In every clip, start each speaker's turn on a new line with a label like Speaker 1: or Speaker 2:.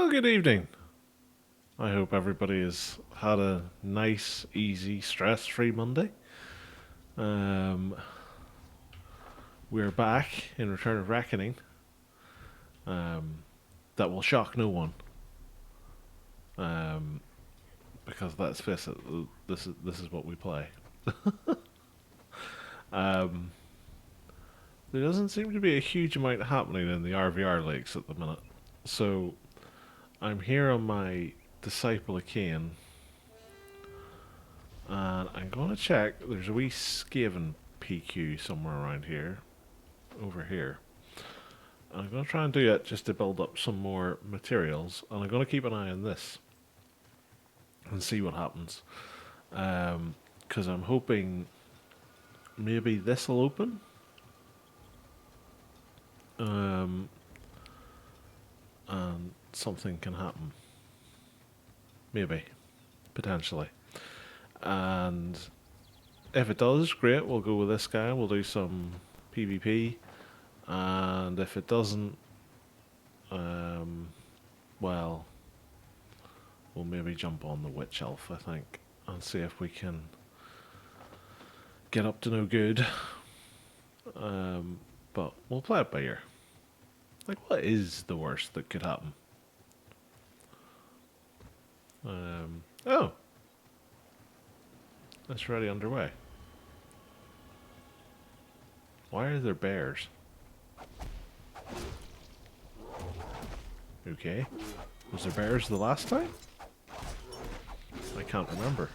Speaker 1: Well, good evening. I hope everybody has had a nice, easy, stress-free Monday. Um, we're back in Return of Reckoning. Um, that will shock no one. Um, because let's face it, this is what we play. Um, there doesn't seem to be a huge amount happening in the RVR lakes at the minute. So I'm here on my Disciple of Cain, and I'm going to check. There's a wee Skaven PQ somewhere around here, over here. I'm going to try and do it just to build up some more materials, and I'm going to keep an eye on this and see what happens. Because I'm hoping maybe this will open. And something can happen. Maybe. Potentially. And if it does, great, we'll go with this guy. We'll do some PvP. And if it doesn't, well, we'll maybe jump on the Witch Elf, I think, and see if we can get up to no good. But we'll play it by ear. Like, what is the worst that could happen? Oh! It's already underway. Why are there bears? Okay. Was there bears the last time? I can't remember.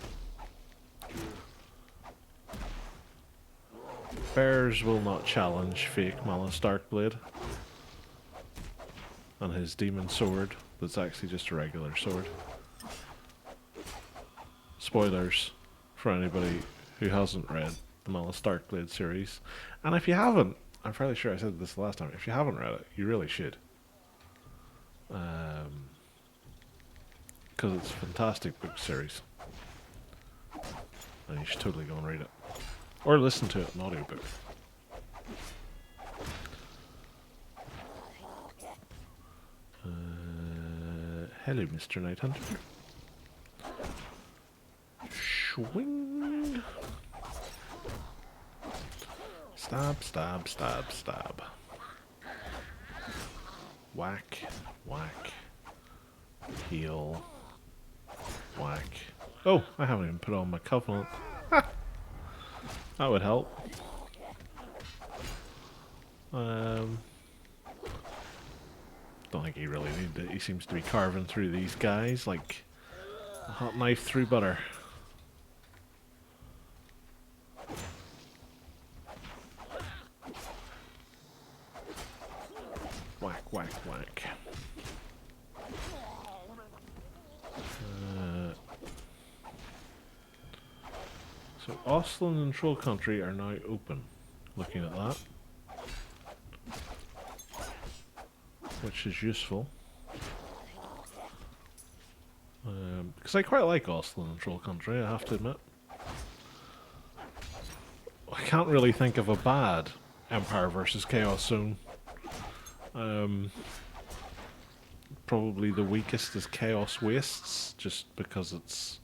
Speaker 1: Bears will not challenge fake Malus Darkblade and his demon sword that's actually just a regular sword. Spoilers for anybody who hasn't read the Malus Darkblade series. And if you haven't, I'm fairly sure I said this last time, if you haven't read it, you really should. Because it's a fantastic book series. And you should totally go and read it. Or listen to it in audiobook. Hello, Mr. Night Hunter. Swing. Stab, stab, stab, stab. Whack, whack. Heal. Whack. Oh, I haven't even put on my covenant. Ha! That would help. Don't think he really needed it. He seems to be carving through these guys like a hot knife through butter. Whack, whack, whack. So Oslan and Troll Country are now open. Looking at that. Which is useful. Because I quite like Oslan and Troll Country, I have to admit. I can't really think of a bad Empire versus Chaos Zone. Probably the weakest is Chaos Wastes, just because it's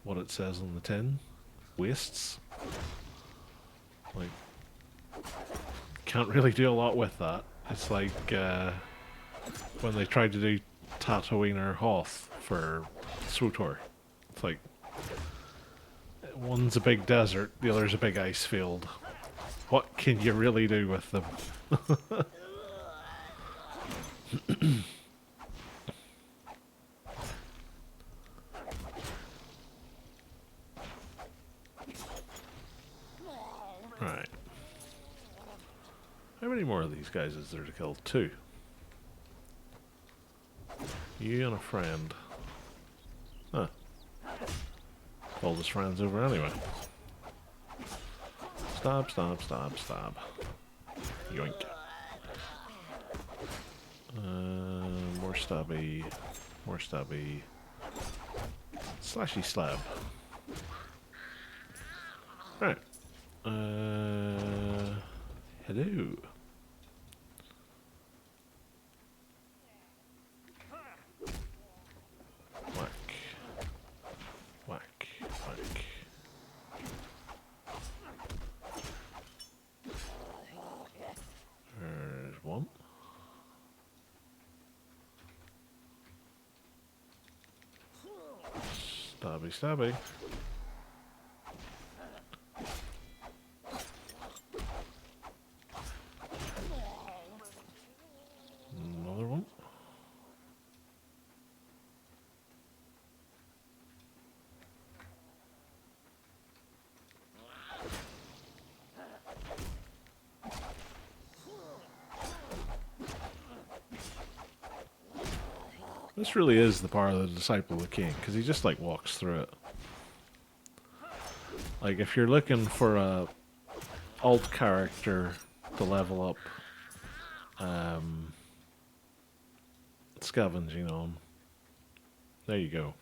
Speaker 1: what it says on the tin. Wastes. Like, can't really do a lot with that. It's like when they tried to do Tatooine or Hoth for SWTOR. It's like, one's a big desert, the other's a big ice field. What can you really do with them? Right. How many more of these guys is there to kill? 2. You and a friend. Huh. Told his friends over anyway. Stab, stab, stab, stab. Yoink. More stabby. More stabby. Slashy slab. Right. Hello. Stabby, stabby. Another one. This really is the power of the Disciple of the King, because he just like walks through it. Like if you're looking for a alt character to level up scavenging on, there you go.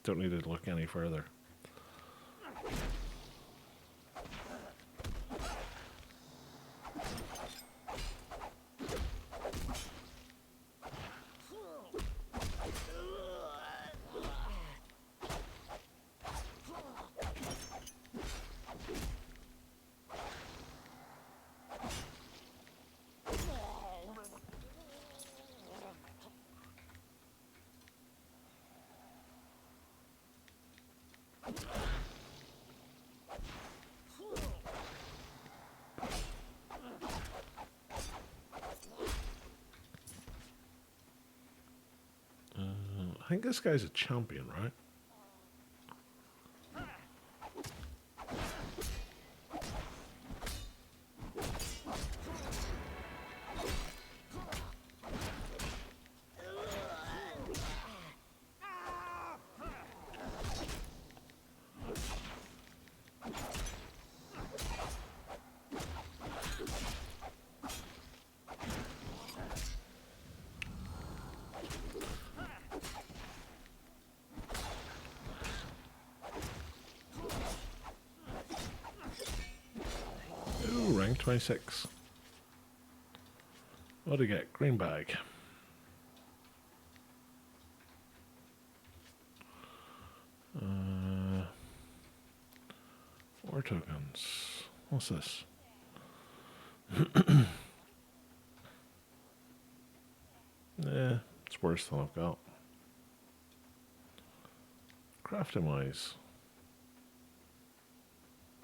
Speaker 1: Don't need to look any further. I think this guy's a champion, right? Rank 26. What do we get? Green bag. War tokens. What's this? Yeah, it's worse than I've got. Crafting wise.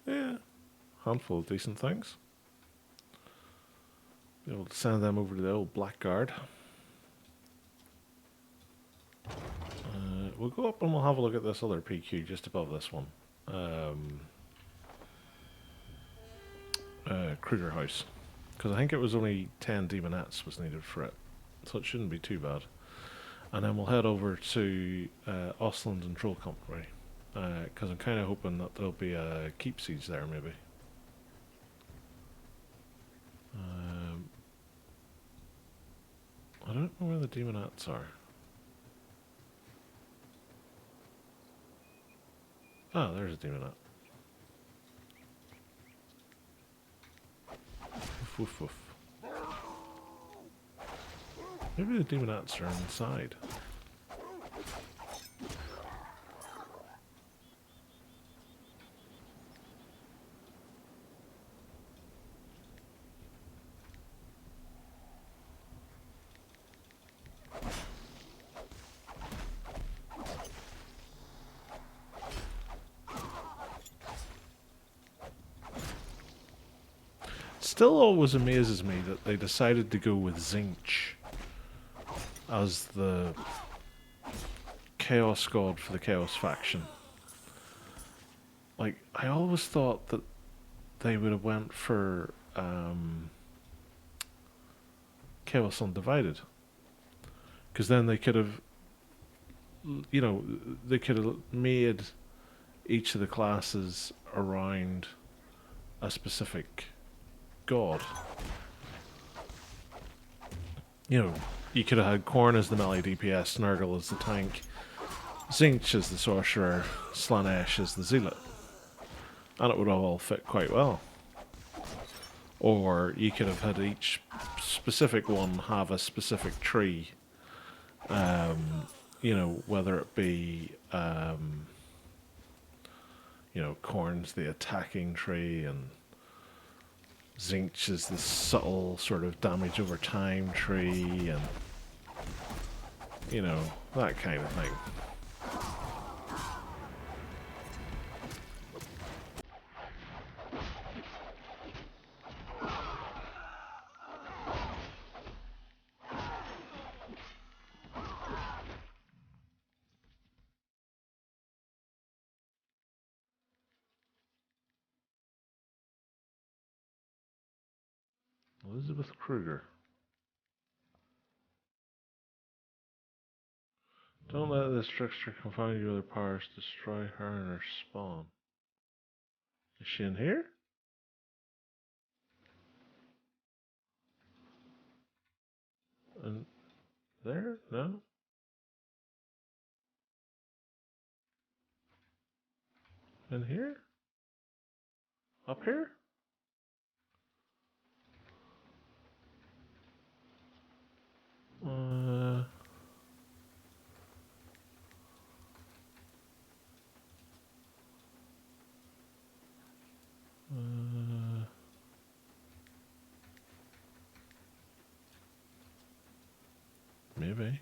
Speaker 1: Yeah, handful of decent things. Be able to send them over to the old Blackguard. We'll go up and we'll have a look at this other PQ just above this one. Kruger House. Because I think it was only 10 demonettes was needed for it. So it shouldn't be too bad. And then we'll head over to Ostland and Troll Company. Because I'm kind of hoping that there'll be a keep siege there maybe. I don't know where the demonettes are. Ah, there's a demonette. Woof, woof, woof. Maybe the demonettes are inside. Still always amazes me that they decided to go with Zinch as the Chaos God for the Chaos faction. Like, I always thought that they would have went for Chaos Undivided. Because then they could have, you know, they could have made each of the classes around a specific god. You know, you could have had Korn as the melee DPS, Nurgle as the tank, Zinch as the sorcerer, Slanesh as the zealot. And it would have all fit quite well. Or you could have had each specific one have a specific tree. You know, whether it be, you know, Korn's the attacking tree and Zinch is the subtle sort of damage over time tree, and you know, that kind of thing. Elizabeth Kruger. Don't let this trickster confound you with her powers. Destroy her and her spawn. Is she in here? And there? No? In here? Up here? Uh, maybe.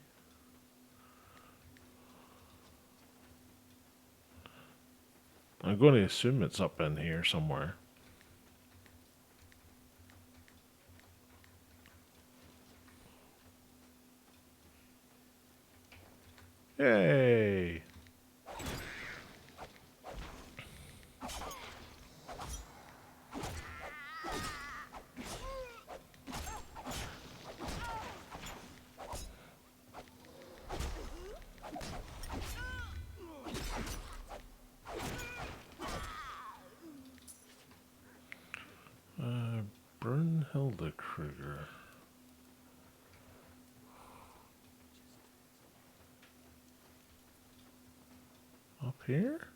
Speaker 1: I'm going to assume it's up in here somewhere. Yay! Brunhilde Kruger. Up here?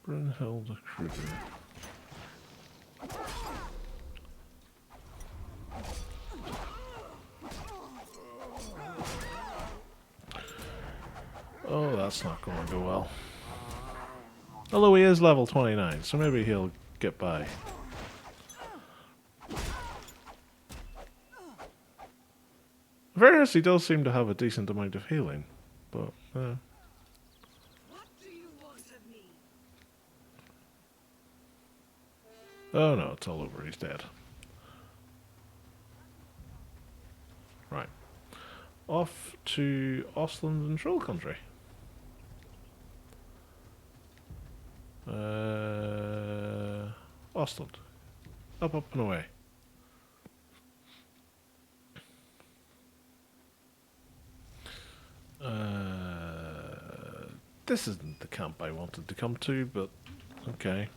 Speaker 1: Brunhilde Kruger. Oh, that's not going to go well. Although he is level 29, so maybe he'll get by. In fairness, he does seem to have a decent amount of healing, but
Speaker 2: What do you want of me?
Speaker 1: oh no, it's all over. He's dead. Right. Off to Ostland and Troll Country. Ostland. Up, up and away. This isn't the camp I wanted to come to, but okay.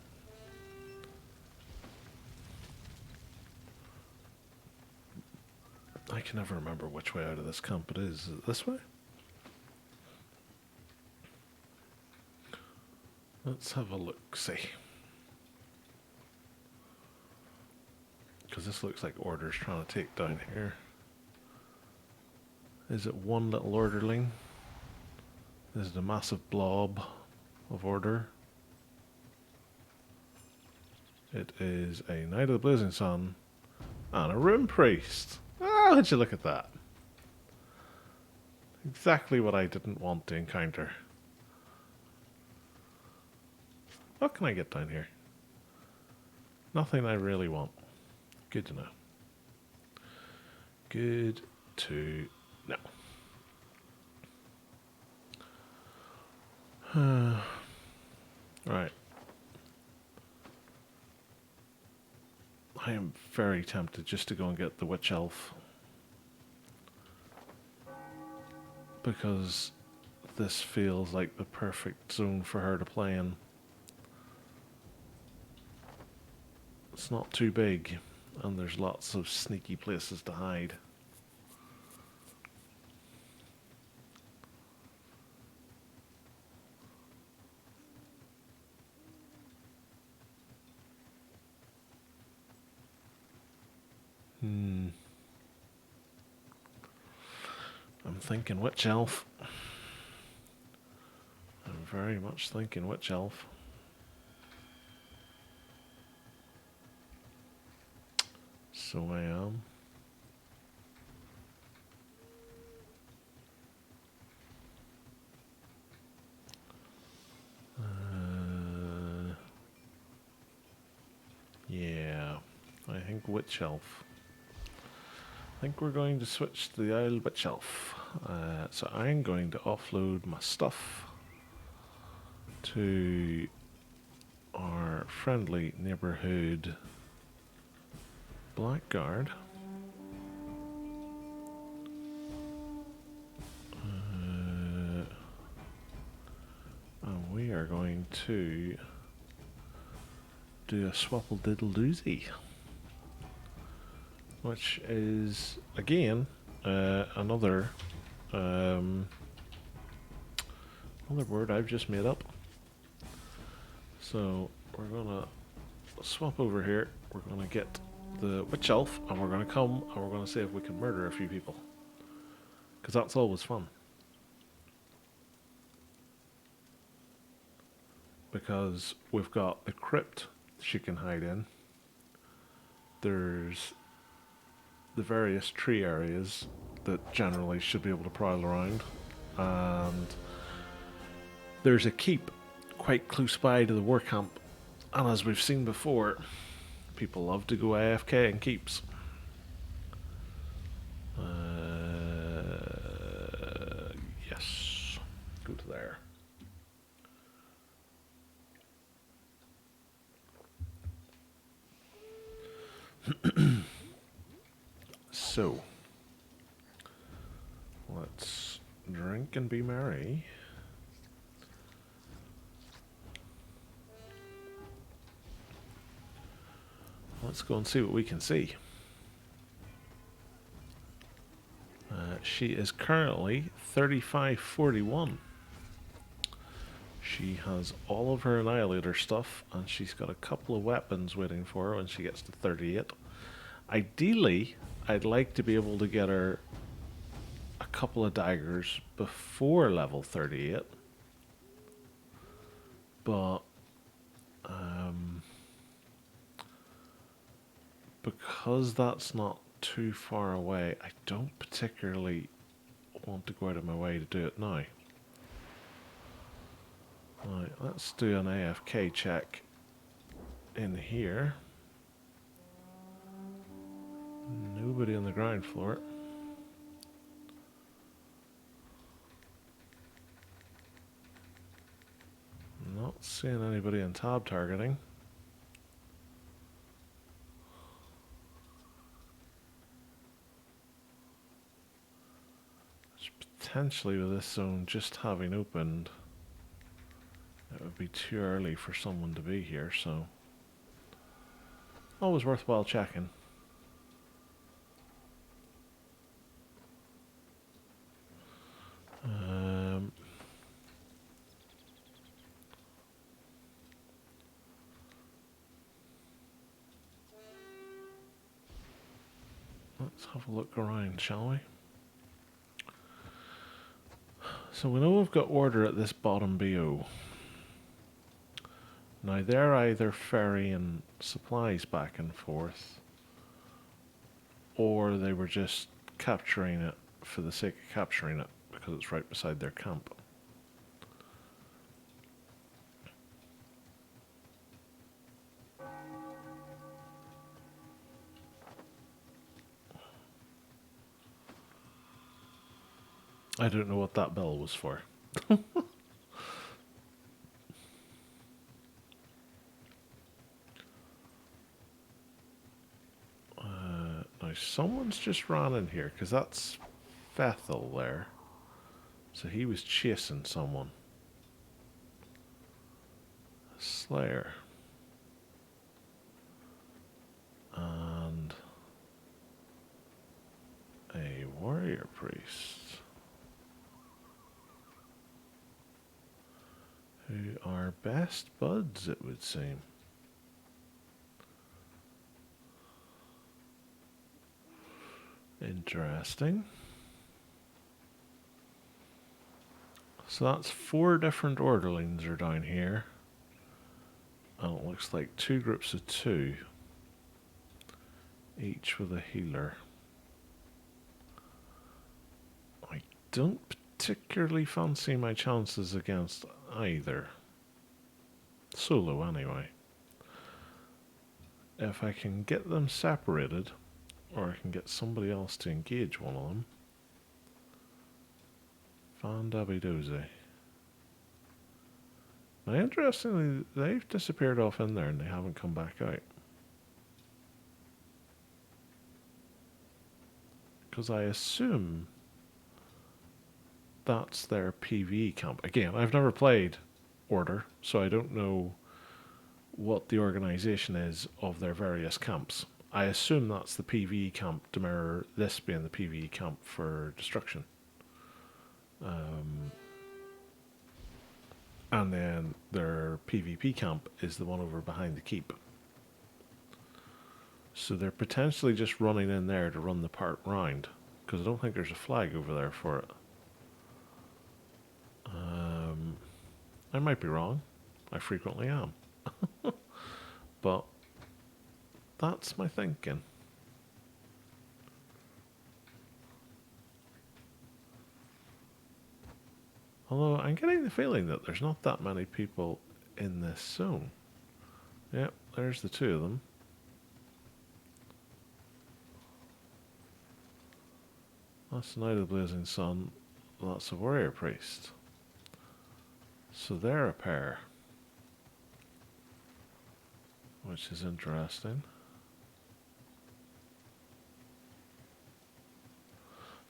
Speaker 1: I can never remember which way out of this camp it is. Is it this way? Let's have a look-see. Because this looks like Order's trying to take down here. Is it one little Orderling? Is it a massive blob of Order? It is a Knight of the Blazing Sun and a Rune Priest. Ah, would you look at that? Exactly what I didn't want to encounter. What can I get down here? Nothing I really want. Good to know. Good to know. Right. I am very tempted just to go and get the Witch Elf. Because this feels like the perfect zone for her to play in. It's not too big, and there's lots of sneaky places to hide. thinking witch elf. I'm very much thinking witch elf. So I am. Yeah, I think witch elf. I think we're going to switch to the Isle Witch Elf. So I'm going to offload my stuff to our friendly neighborhood blackguard. And we are going to do a swapple diddle doozy, which is again another word I've just made up. So we're gonna swap over here. We're gonna get the witch elf, and we're gonna come and we're gonna see if we can murder a few people, because that's always fun. Because we've got the crypt she can hide in. There's the various tree areas that generally should be able to prowl around, and there's a keep quite close by to the war camp, and as we've seen before, people love to go AFK in keeps. Yes, go to there. So, let's drink and be merry. Let's go and see what we can see. She is currently 3541. She has all of her Annihilator stuff, and she's got a couple of weapons waiting for her when she gets to 38. Ideally, I'd like to be able to get her a couple of daggers before level 38. But because that's not too far away, I don't particularly want to go out of my way to do it now. Right, let's do an AFK check in here. Nobody on the ground floor. Not seeing anybody in tab targeting. Potentially with this zone just having opened, it would be too early for someone to be here, so always worthwhile checking. Let's have a look around, shall we? So we know we've got order at this bottom BO. Now they're either ferrying supplies back and forth, or they were just capturing it for the sake of capturing it because it's right beside their camp. I don't know what that bell was for. Now someone's just ran in here, because that's Fethel there. So he was chasing someone. Slayer. And a warrior priest. Who are best buds, it would seem. Interesting. So that's 4 different orderlings are down here. And it looks like 2 groups of 2. Each with a healer. I don't particularly fancy my chances against either. Solo, anyway. If I can get them separated, or I can get somebody else to engage one of them, fan-dabby-dozy. Now, interestingly, they've disappeared off in there and they haven't come back out. Because I assume that's their PvE camp. Again, I've never played Order, so I don't know what the organization is of their various camps. I assume that's the PvE camp to mirror this being the PvE camp for Destruction. And then their PvP camp is the one over behind the keep. So they're potentially just running in there to run the part round, because I don't think there's a flag over there for it. I might be wrong. I frequently am. But that's my thinking. Although I'm getting the feeling that there's not that many people in this zone. Yep, there's the 2 of them. That's the Knight of the Blazing Sun. That's a Warrior Priest. So they're a pair. Which is interesting.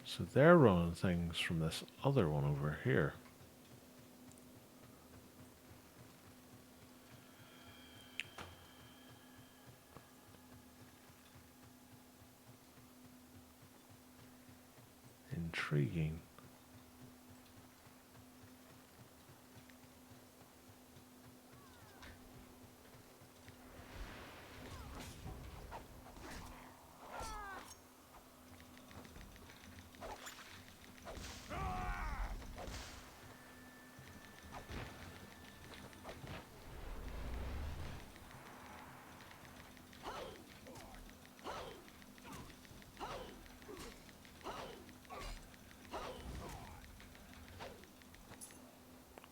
Speaker 1: So they're running things from this other one over here. Intriguing.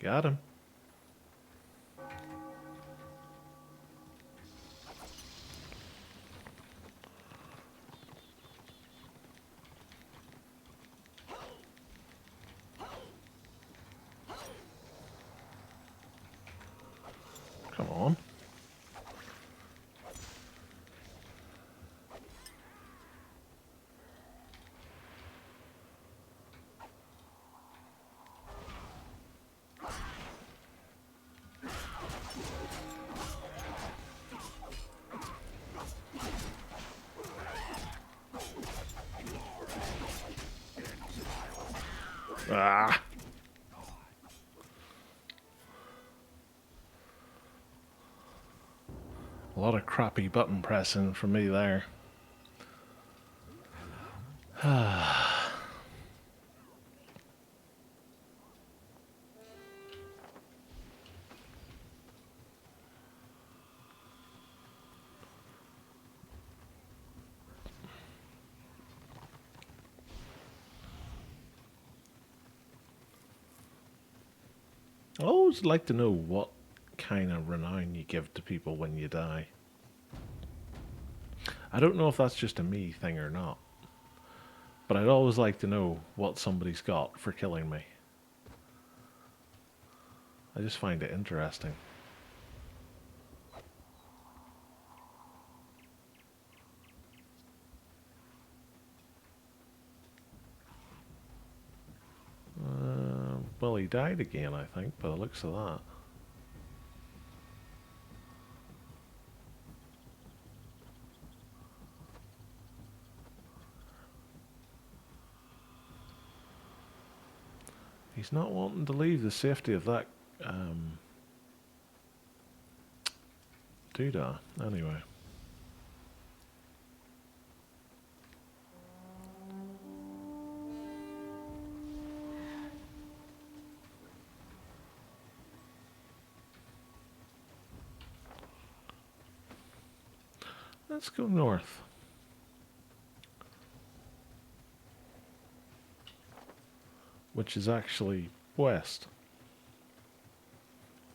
Speaker 1: Got him. Come on. Ah! A lot of crappy button pressing from me there. I always like to know what kind of renown you give to people when you die. I don't know if that's just a me thing or not, but I'd always like to know what somebody's got for killing me. I just find it interesting. Well, he died again, I think, by the looks of that. He's not wanting to leave the safety of that doodah, anyway. Let's go north. Which is actually west.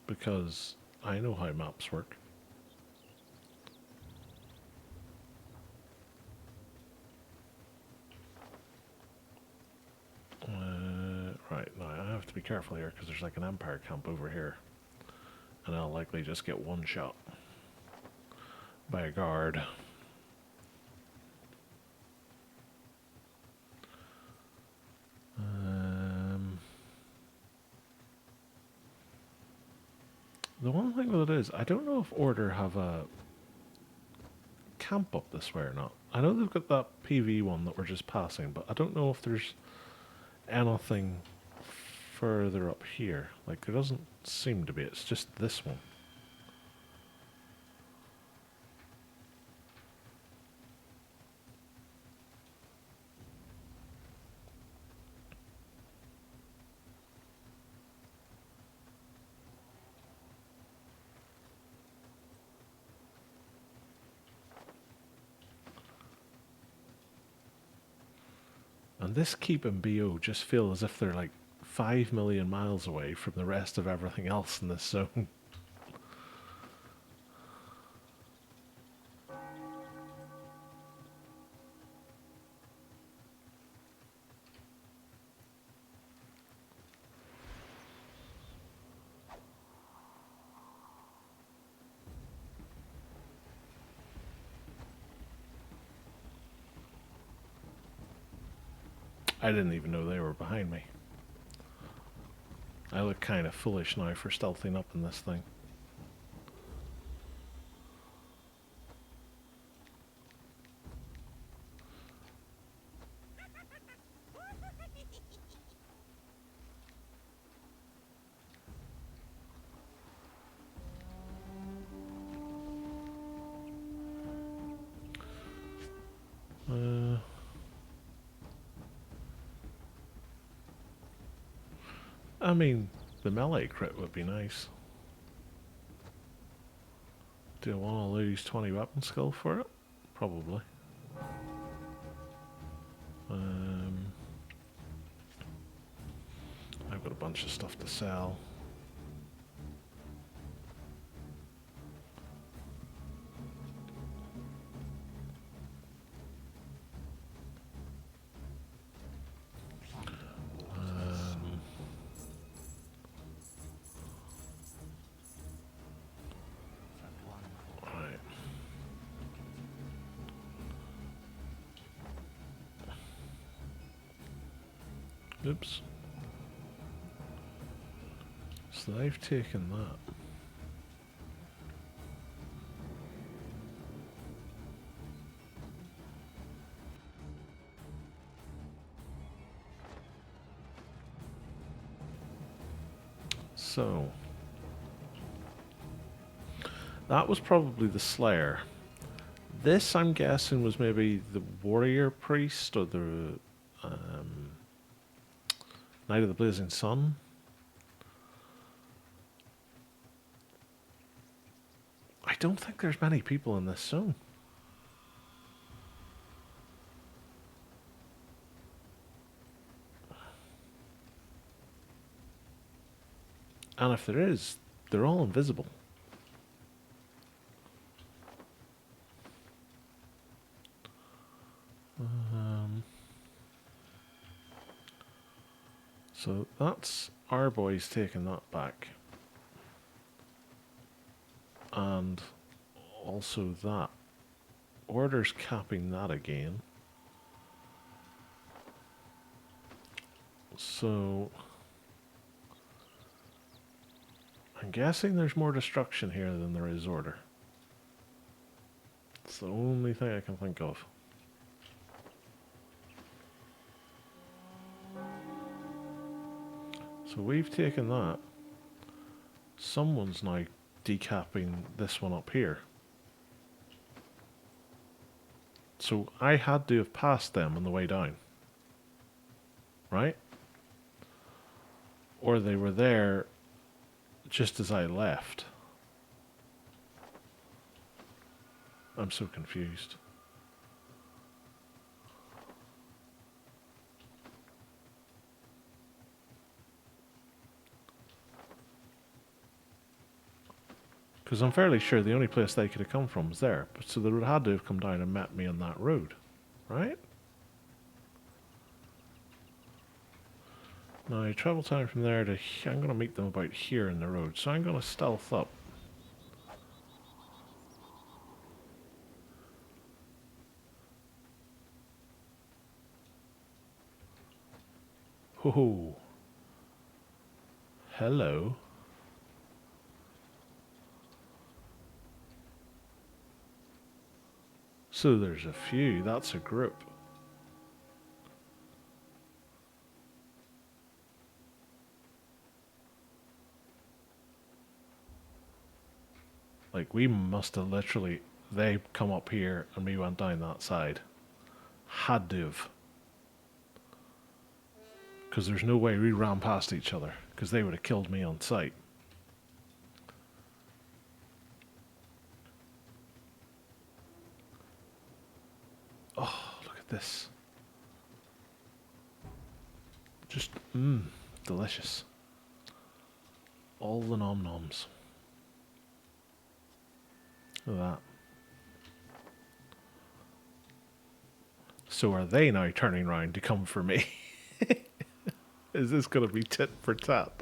Speaker 1: Because I know how maps work. Right, now I have to be careful here because there's like an Empire camp over here. And I'll likely just get one shot by a guard. The one thing that is, I don't know if Order have a camp up this way or not. I know they've got that PV one that we're just passing, but I don't know if there's anything further up here. Like, there doesn't seem to be. It's just this one. And this keep and BO just feel as if they're like 5 million miles away from the rest of everything else in this zone. I didn't even know they were behind me. I look kind of foolish now for stealthing up in this thing. I mean, the melee crit would be nice. Do I want to lose 20 weapon skill for it? Probably. I've got a bunch of stuff to sell. Right. Oops. So they've taken that. So that was probably the Slayer. This, I'm guessing, was maybe the Warrior Priest or the Knight of the Blazing Sun. I don't think there's many people in this zone. And if there is, they're all invisible. So that's our boys taking that back. And also that. Order's capping that again. So I'm guessing there's more destruction here than there is order. It's the only thing I can think of. So we've taken that. Someone's now decapping this one up here. So I had to have passed them on the way down. Right? Or they were there just as I left. I'm so confused. Because I'm fairly sure the only place they could have come from was there. But so they would have had to have come down and met me on that road. Right? Now, travel time from there to... I'm going to meet them about here in the road. So I'm going to stealth up. Oh. Hello. So there's a few. That's a group. Like, we must have literally... They come up here and we went down that side. Had to have. Because there's no way we ran past each other. Because they would have killed me on sight. Oh, look at this. Just, delicious. All the nom-noms. Look at that. So are they now turning round to come for me? Is this going to be tit for tat?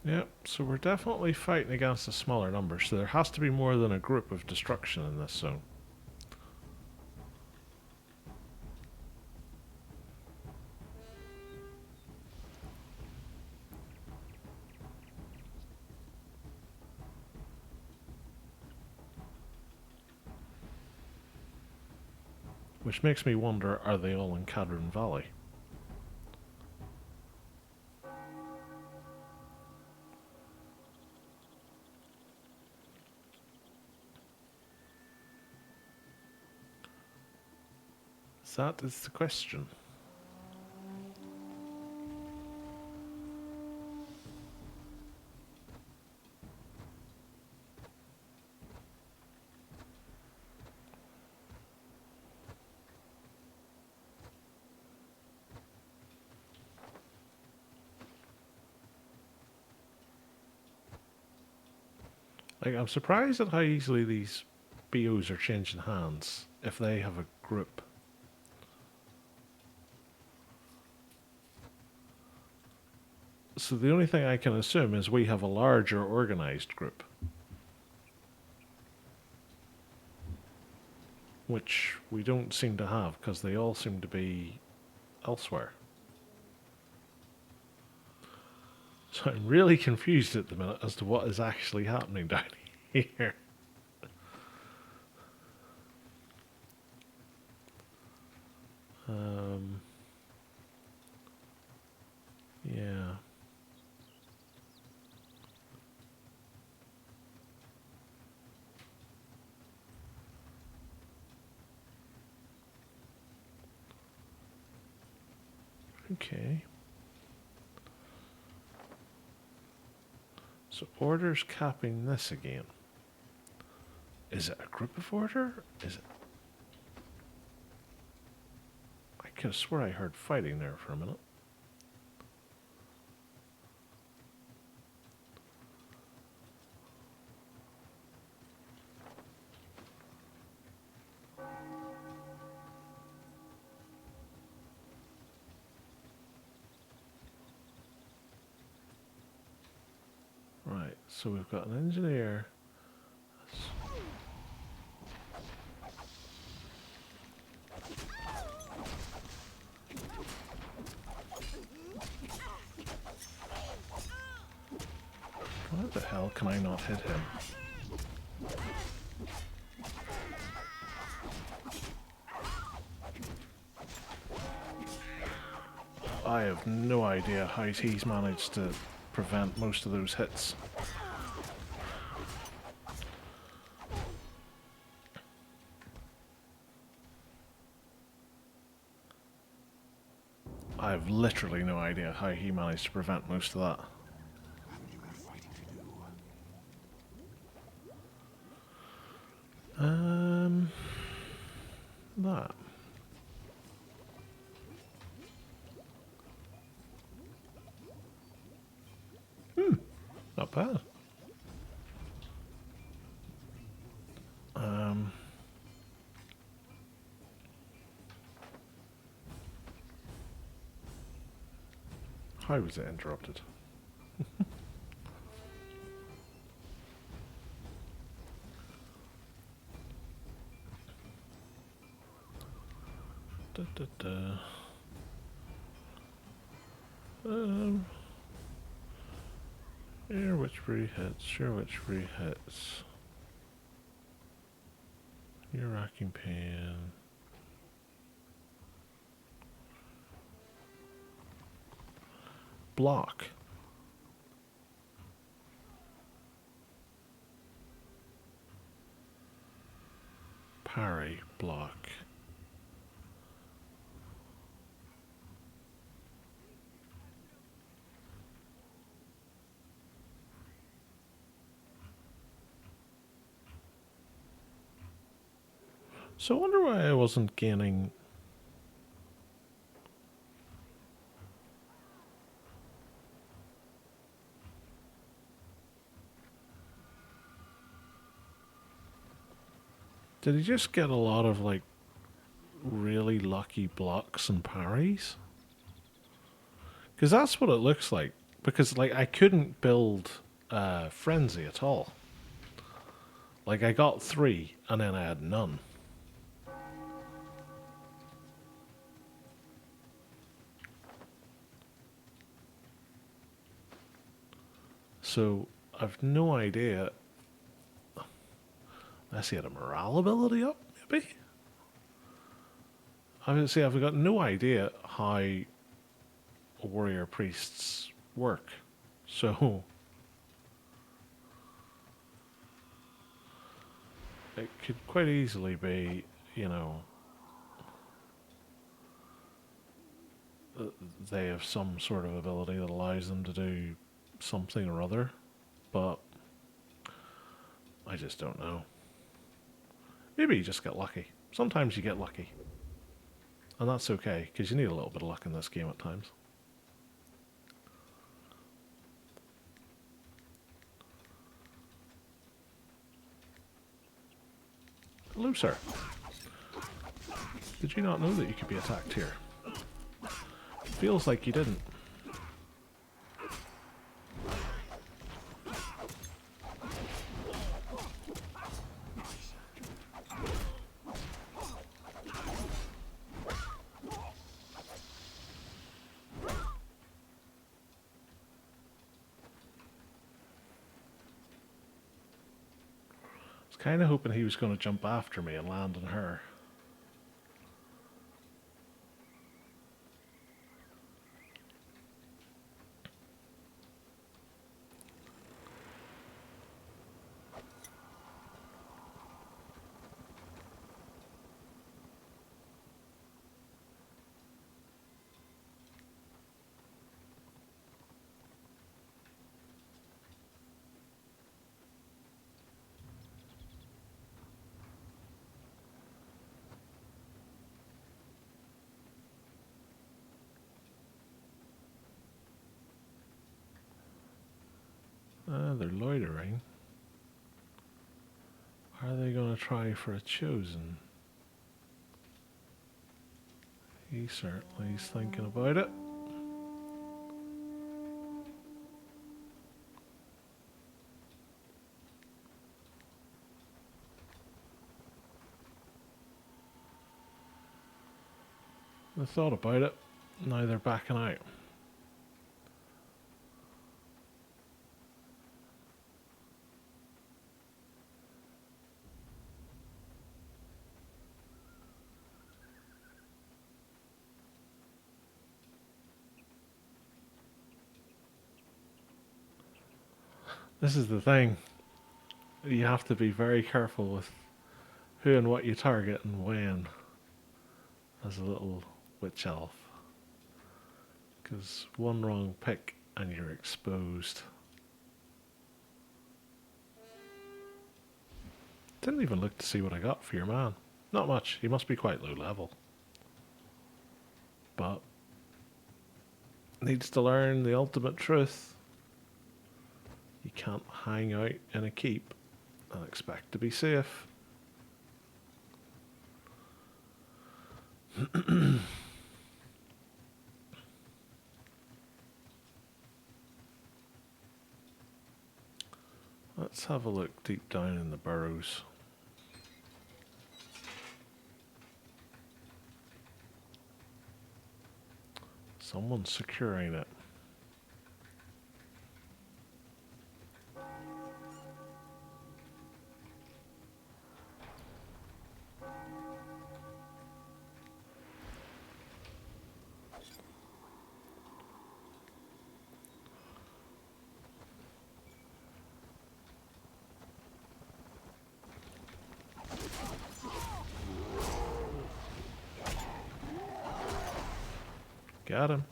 Speaker 1: Yep, so we're definitely fighting against a smaller number, so there has to be more than a group of destruction in this zone. Which makes me wonder, are they all in Cadron Valley? That is the question. Like, I'm surprised at how easily these BOs are changing hands if they have a group. So the only thing I can assume is we have a larger organized group. Which we don't seem to have, because they all seem to be elsewhere. So I'm really confused at the minute as to what is actually happening down here. Yeah. Okay. So order's capping this again. Is it a group of order? Is it? I could have swore I heard fighting there for a minute. Right, so we've got an engineer. Why the hell can I not hit him? I have no idea how he's managed to prevent most of those hits. I have literally no idea how he managed to prevent most of that. That. Not bad. How was it interrupted? Da, da, da. Here, which free hits? Sure, which free hits? You're racking pain. Block. Parry, block. So I wonder why I wasn't gaining... Did he just get a lot of, like, really lucky blocks and parries? Because that's what it looks like. Because, like, I couldn't build Frenzy at all. Like, I got 3, and then I had none. So, I've no idea. I see, had a morale ability up, maybe? I would say I've got no idea how warrior priests work. So, it could quite easily be, you know, they have some sort of ability that allows them to do something or other, but I just don't know. Maybe you just get lucky. Sometimes you get lucky. And that's okay, because you need a little bit of luck in this game at times. Hello, sir. Did you not know that you could be attacked here? Feels like you didn't. Kind of hoping he was going to jump after me and land on her. They're loitering. Are they going to try for a chosen? He certainly is thinking about it. They thought about it. Now they're backing out. This is the thing. You have to be very careful with who and what you target and when as a little witch elf. Because one wrong pick and you're exposed. Didn't even look to see what I got for your man. Not much. He must be quite low level. But needs to learn the ultimate truth. You can't hang out in a keep and expect to be safe. Let's have a look deep down in the burrows. Someone's securing it. Got him.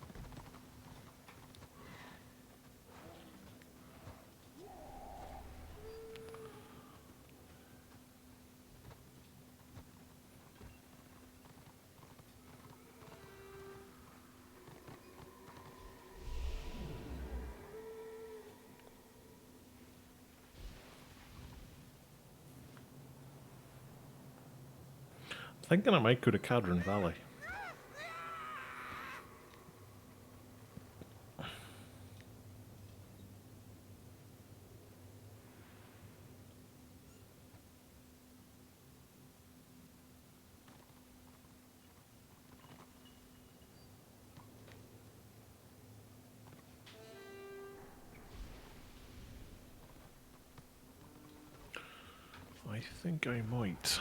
Speaker 1: Thinking I might go to Cadron Valley. I think I might.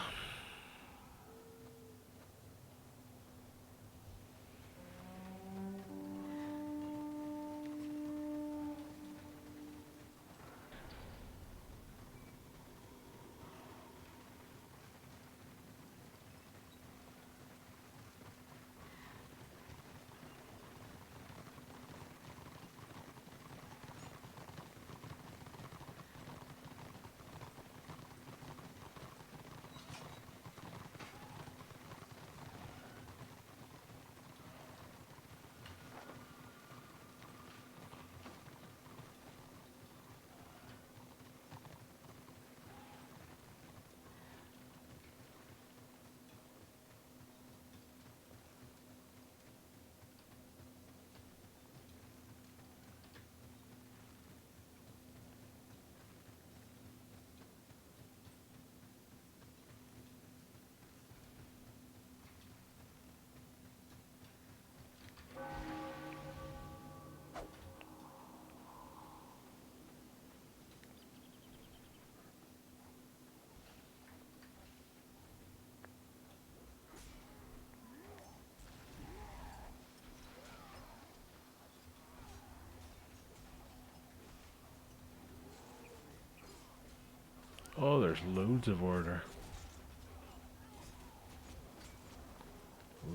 Speaker 1: Oh, there's loads of order.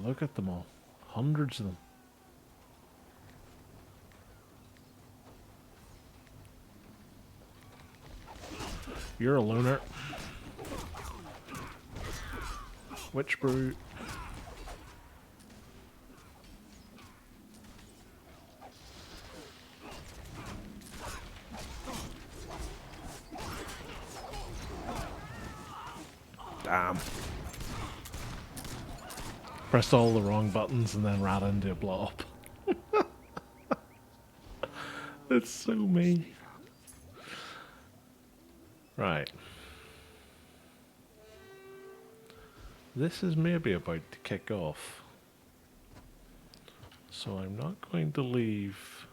Speaker 1: Look at them all. Hundreds of them. You're a loner. Witch brew. Damn. Pressed all the wrong buttons and then ran into a blob. It's so me. Right. This is maybe about to kick off. So I'm not going to leave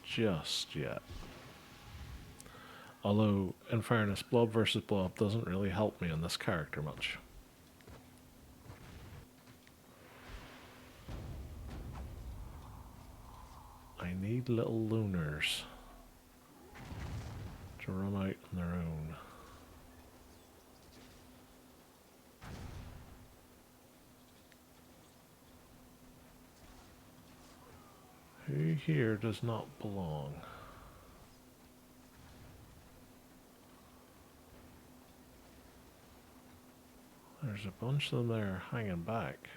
Speaker 1: just yet. Although, in fairness, blob versus blob doesn't really help me in this character much. I need little lunars. to run out on their own. Who here does not belong? There's a bunch of them there hanging back.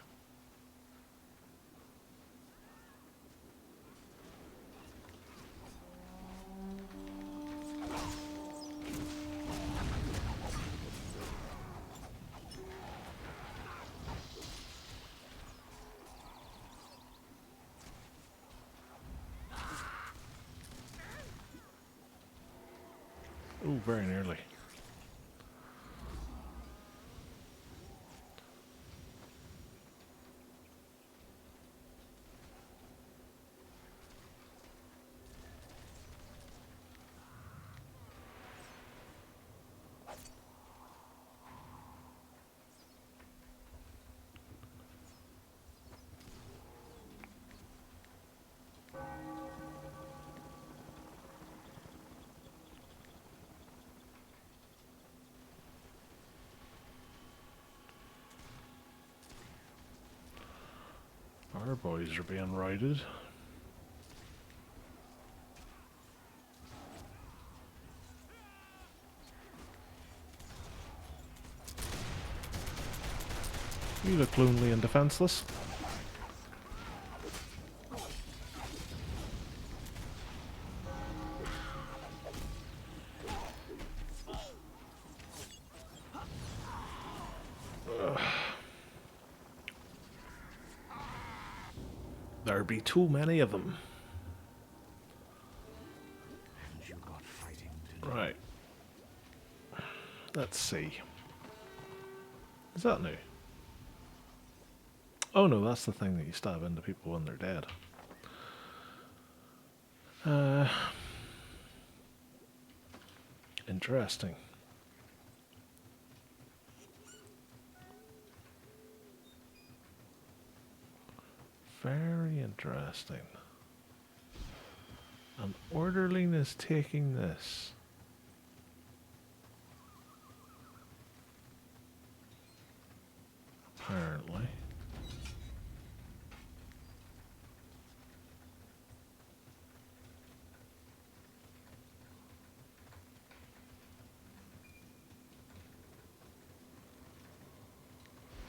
Speaker 1: Oh, very nearly. Our boys are being routed. You look lonely and defenseless. There be too many of them.
Speaker 3: You got fighting to do.
Speaker 1: Right. Let's see. Is that new? Oh no, that's the thing that you stab into people when they're dead. Interesting. Very interesting. An orderliness taking this. Apparently.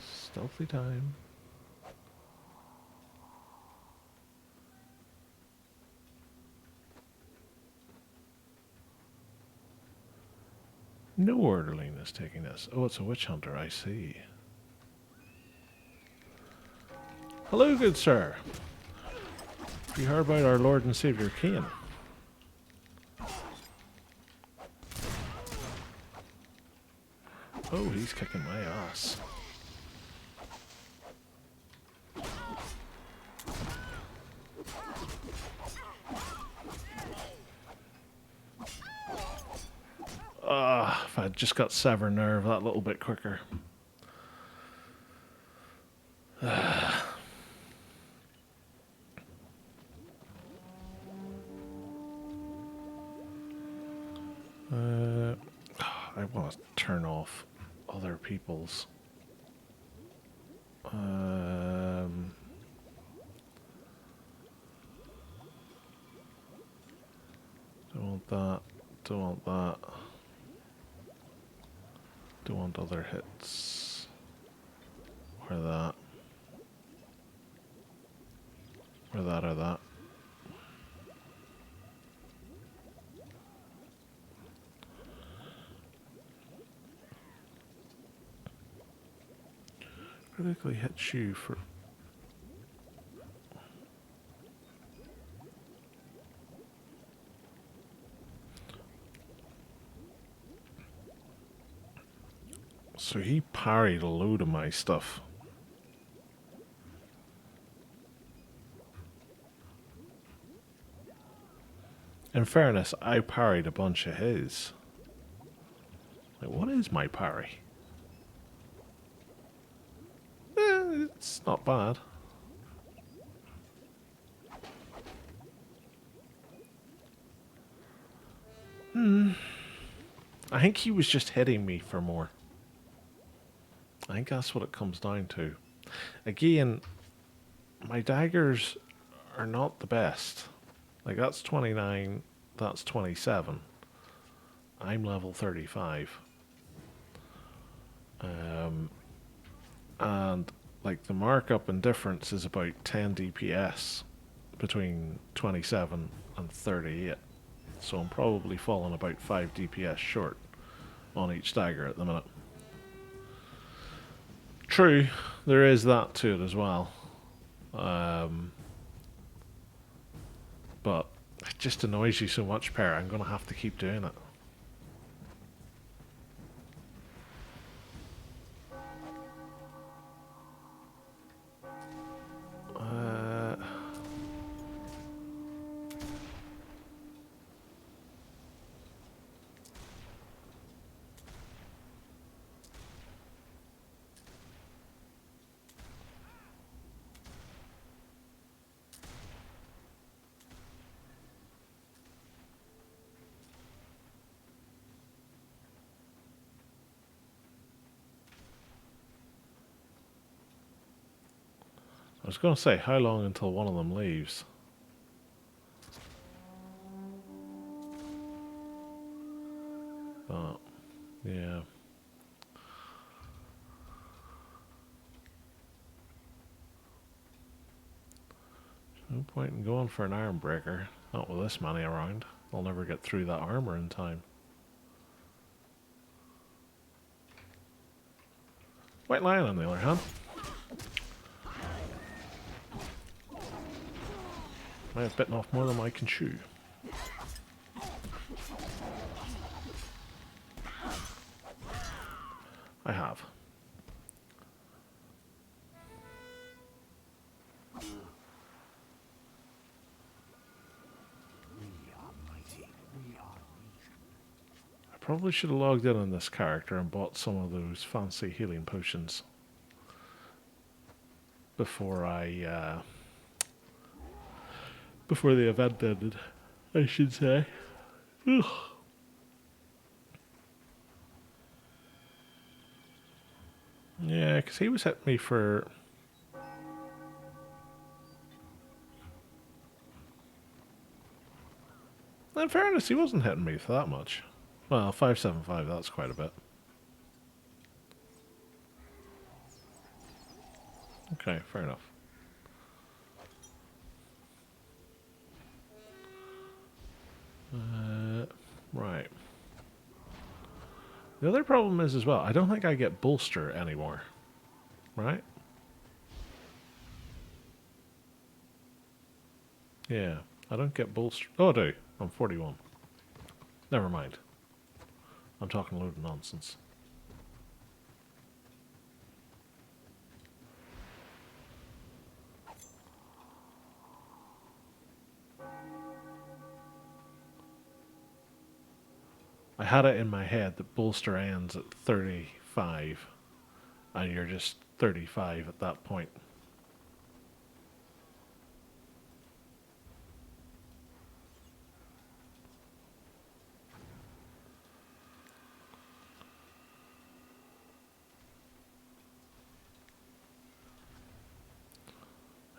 Speaker 1: Stealthy time. No orderliness taking this. Oh, it's a witch hunter, I see. Hello, good sir. You heard about our Lord and Savior Cain? Oh, he's kicking my ass. Ah, if I'd just got sever nerve that little bit quicker. I want to turn off other people's. Don't want that. Don't want that. Don't want other hits. Or that. Or that or that. Critically hits you for... So he parried a load of my stuff. In fairness, I parried a bunch of his. Like, what is my parry? It's not bad. I think he was just hitting me for more. I think that's what it comes down to. Again, my daggers are not the best. Like, that's 29, that's 27. I'm level 35. And, like, the markup and difference is about 10 DPS between 27 and 38. So I'm probably falling about 5 DPS short on each dagger at the minute. True, there is that to it as well. But it just annoys you so much, Per. I'm going to have to keep doing it. I was going to say, how long until one of them leaves? Oh, yeah. No point in going for an arm breaker. Not with this many around. I'll never get through that armor in time. White Lion, on the other hand, might have bitten off more than I can chew. I have. I probably should have logged in on this character and bought some of those fancy healing potions before before the event ended, I should say. Ugh. Yeah, because he was hitting me for... In fairness, he wasn't hitting me for that much. Well, 575, that's quite a bit. Okay, fair enough. Right. The other problem is as well, I don't think I get bolster anymore. Right? Yeah, I don't get bolster. Oh, I do. I'm 41. Never mind. I'm talking a load of nonsense. I had it in my head that bolster ends at 35, and you're just 35 at that point.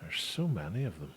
Speaker 1: There's so many of them.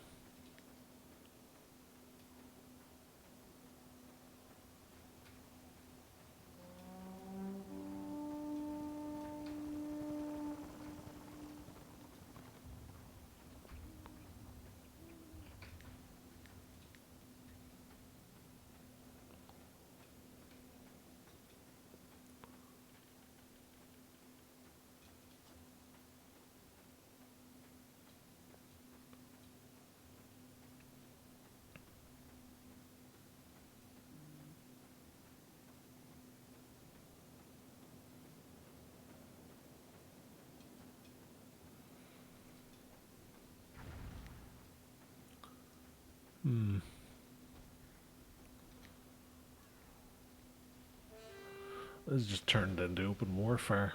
Speaker 1: This just turned into open warfare.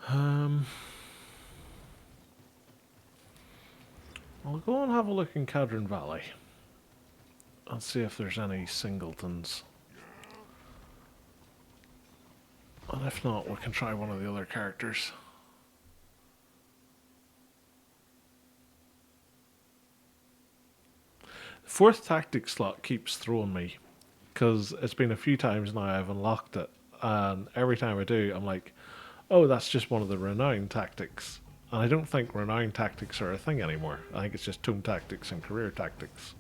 Speaker 1: I'll go and have a look in Cadron Valley. I'll see if there's any singletons. And if not, we can try one of the other characters. The fourth tactic slot keeps throwing me, because it's been a few times now I've unlocked it, and every time I do, I'm like, oh, that's just one of the renown tactics. And I don't think renown tactics are a thing anymore. I think it's just tome tactics and career tactics.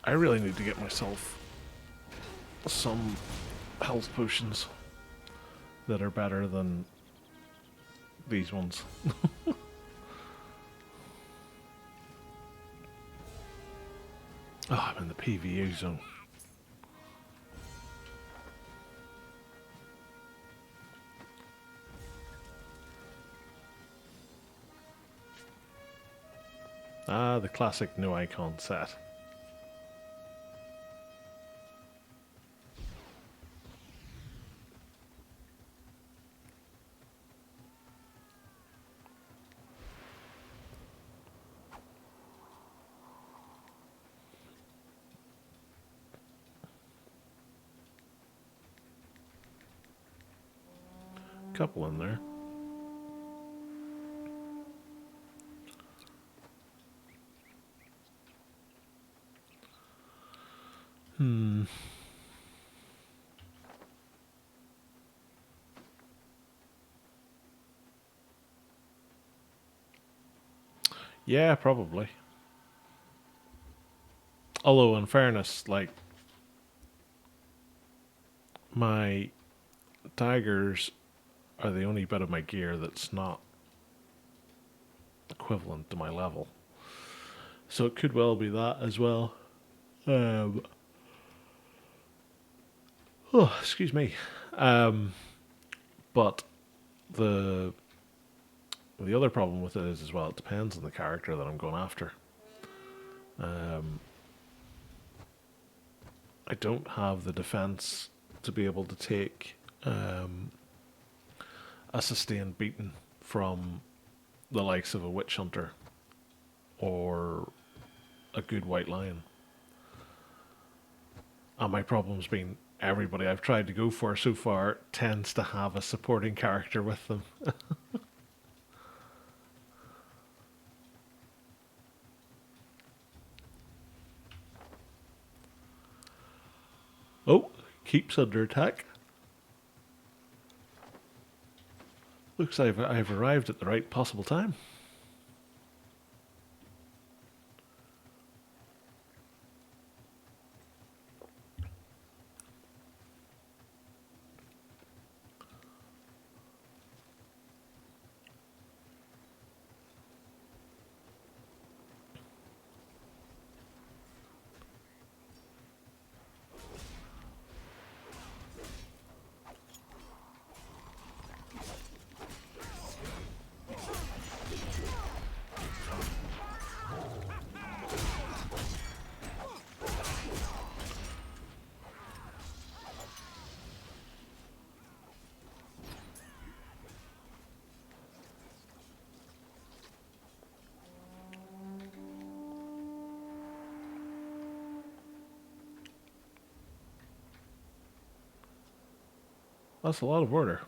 Speaker 1: I really need to get myself some health potions that are better than these ones. Oh, I'm in the PvE zone. Ah, the classic no icon set. Couple in there. Yeah, probably. Although, in fairness, like, my daggers are the only bit of my gear that's not equivalent to my level. So it could well be that as well. Oh, excuse me. But the other problem with it is as well, it depends on the character that I'm going after. I don't have the defense to be able to take a sustained beating from the likes of a witch hunter or a good white lion. And my problem's been everybody I've tried to go for so far tends to have a supporting character with them. Oh, keeps under attack. Looks like I've arrived at the right possible time. That's a lot of order.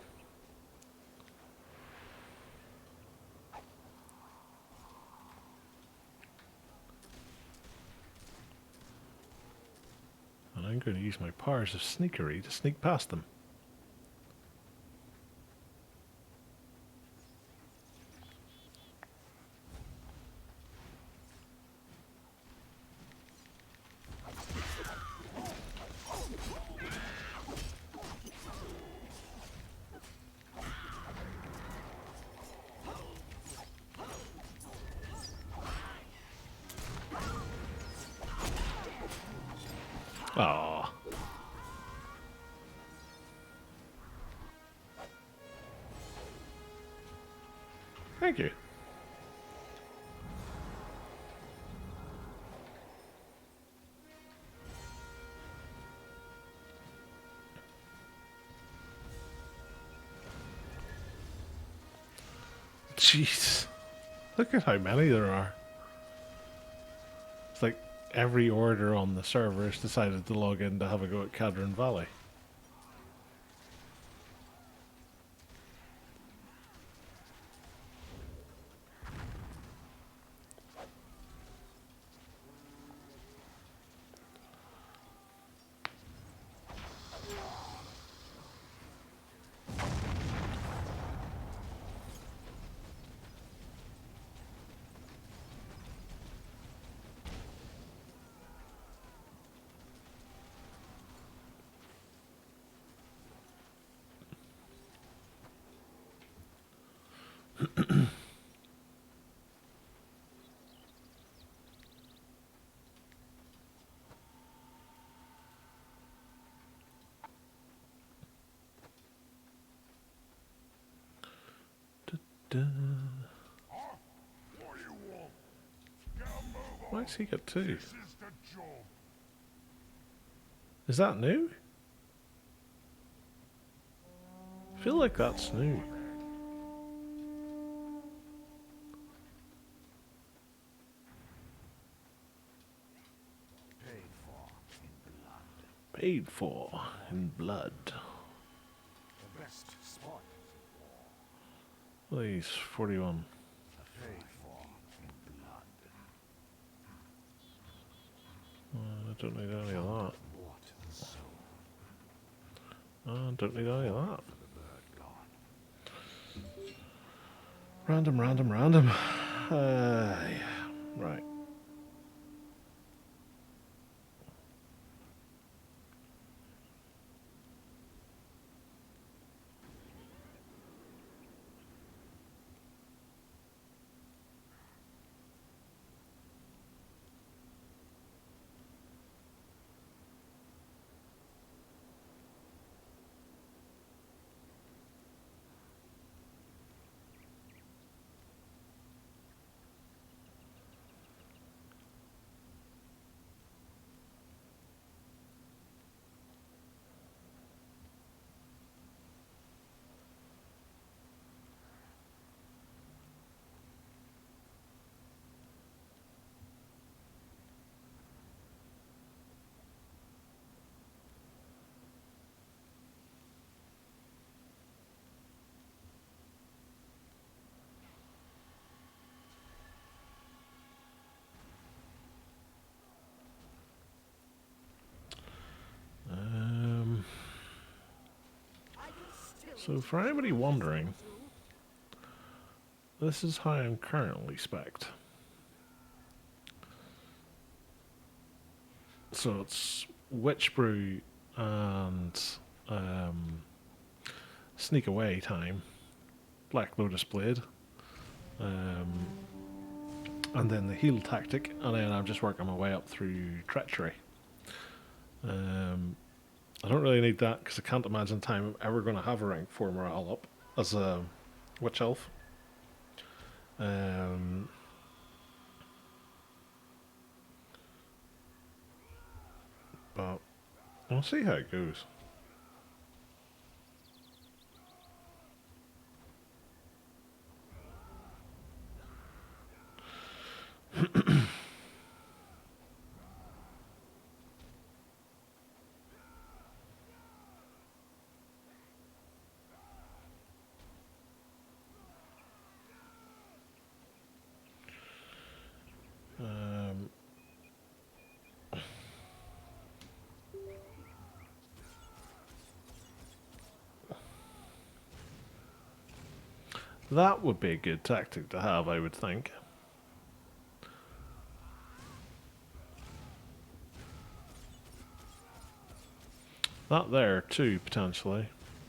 Speaker 1: And I'm going to use my powers of sneakery to sneak past them. Ah, thank you. Jeez. Look at how many there are. It's like every order on the server has decided to log in to have a go at Cadron Valley. Duh.
Speaker 3: What do you want? Get a move on.
Speaker 1: Why's he got two?
Speaker 3: This is the job.
Speaker 1: Is that new? I feel like that's new.
Speaker 3: Paid for in blood.
Speaker 1: Paid for in blood.
Speaker 3: The best spot.
Speaker 1: Please, 41.
Speaker 3: Paid for in blood.
Speaker 1: I don't need any of that.
Speaker 3: Bought and sold.
Speaker 1: I don't need any of that.
Speaker 3: The bird gone.
Speaker 1: Random. Yeah. Right. So for anybody wondering, this is how I'm currently spec'd. So it's Witch Brew and Sneak Away time, Black Lotus Blade, and then the heal tactic, and then I'm just working my way up through Treachery. I don't really need that because I can't imagine time I'm ever going to have a rank 4 morale up as a Witch Elf. But we'll see how it goes. That would be a good tactic to have, I would think. That there too, potentially.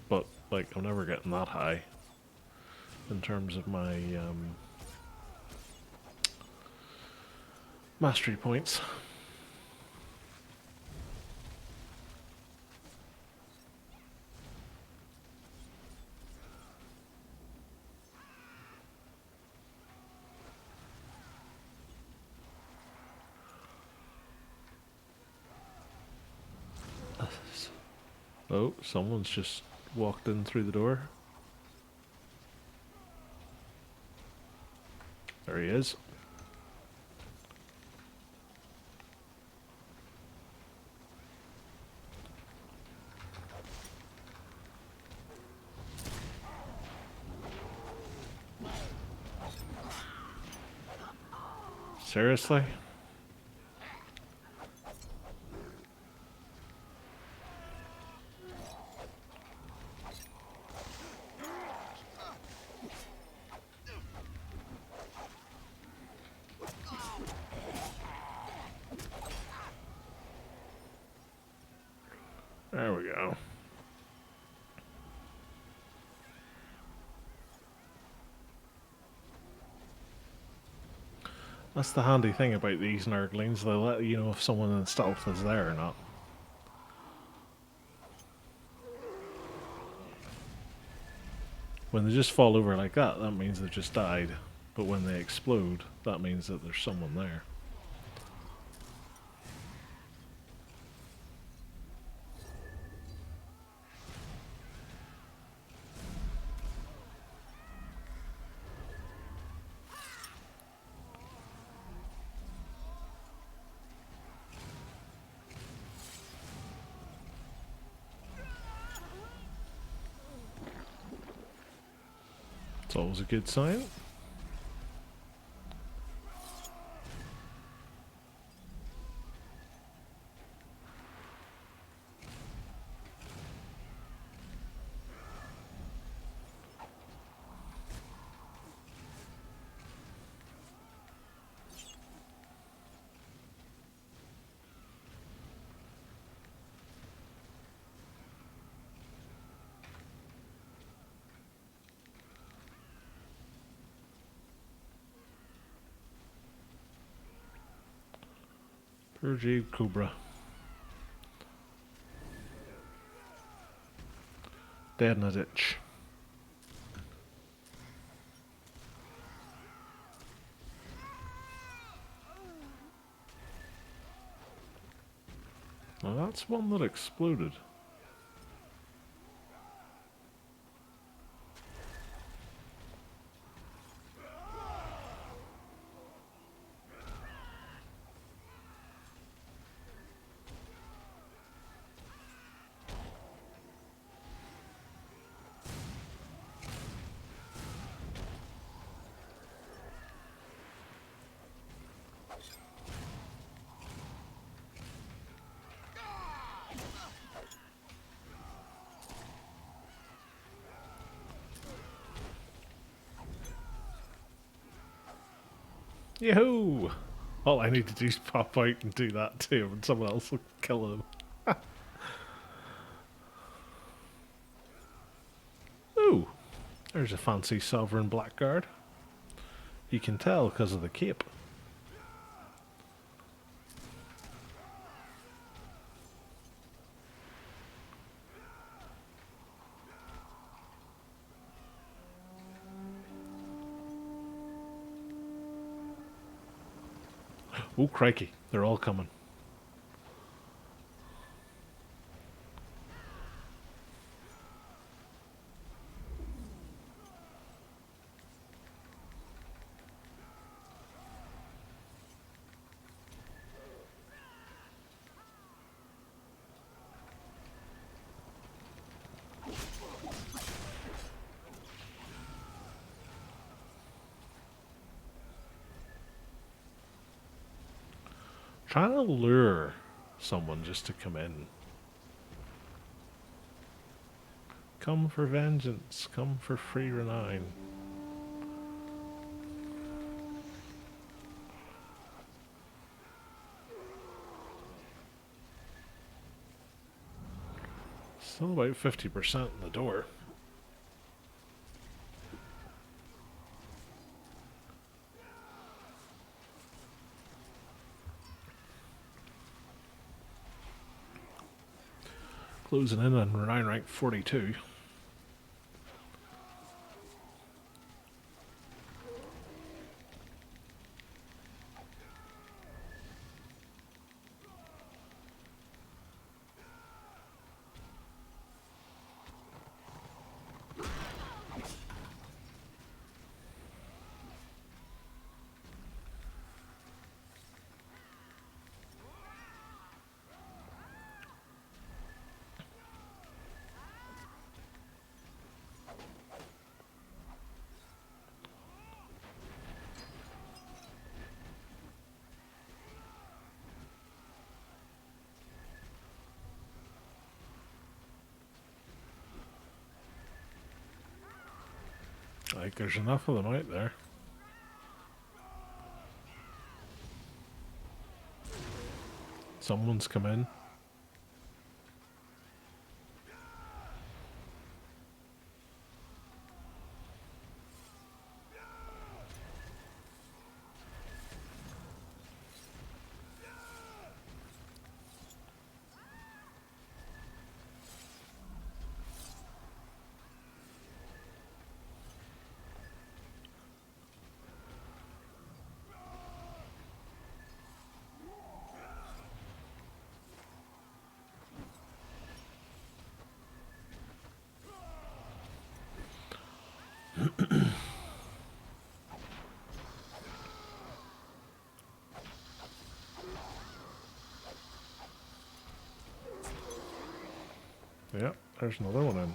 Speaker 1: But, like, I'm never getting that high in terms of my mastery points. Oh, someone's just walked in through the door. There he is. Seriously? There we go. That's the handy thing about these nerdlings, they let you know if someone in stealth is there or not. When they just fall over like that, that means they've just died. But when they explode, that means that there's someone there. It's always a good sign. Purge Cobra. Dead in a ditch. Now that's one that exploded. Yahoo! All I need to do is pop out and do that to him and someone else will kill him. Ooh! There's a fancy sovereign blackguard. You can tell because of the cape. Oh crikey, they're all coming. Trying to lure someone just to come in. Come for vengeance, come for free renown. Still about 50% in the door. Closing in on renown rank 42. like there's enough of them out there. Someone's come in. Yep, there's another one in.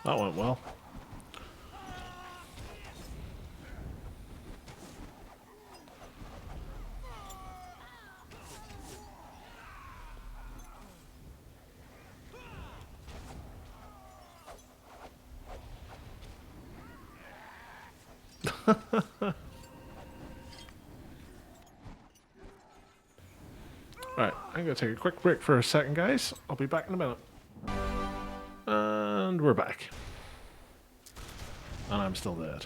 Speaker 1: That went well. Right, I'm gonna take a quick break for a second, guys. I'll be back in a minute. And we're back. And I'm still dead.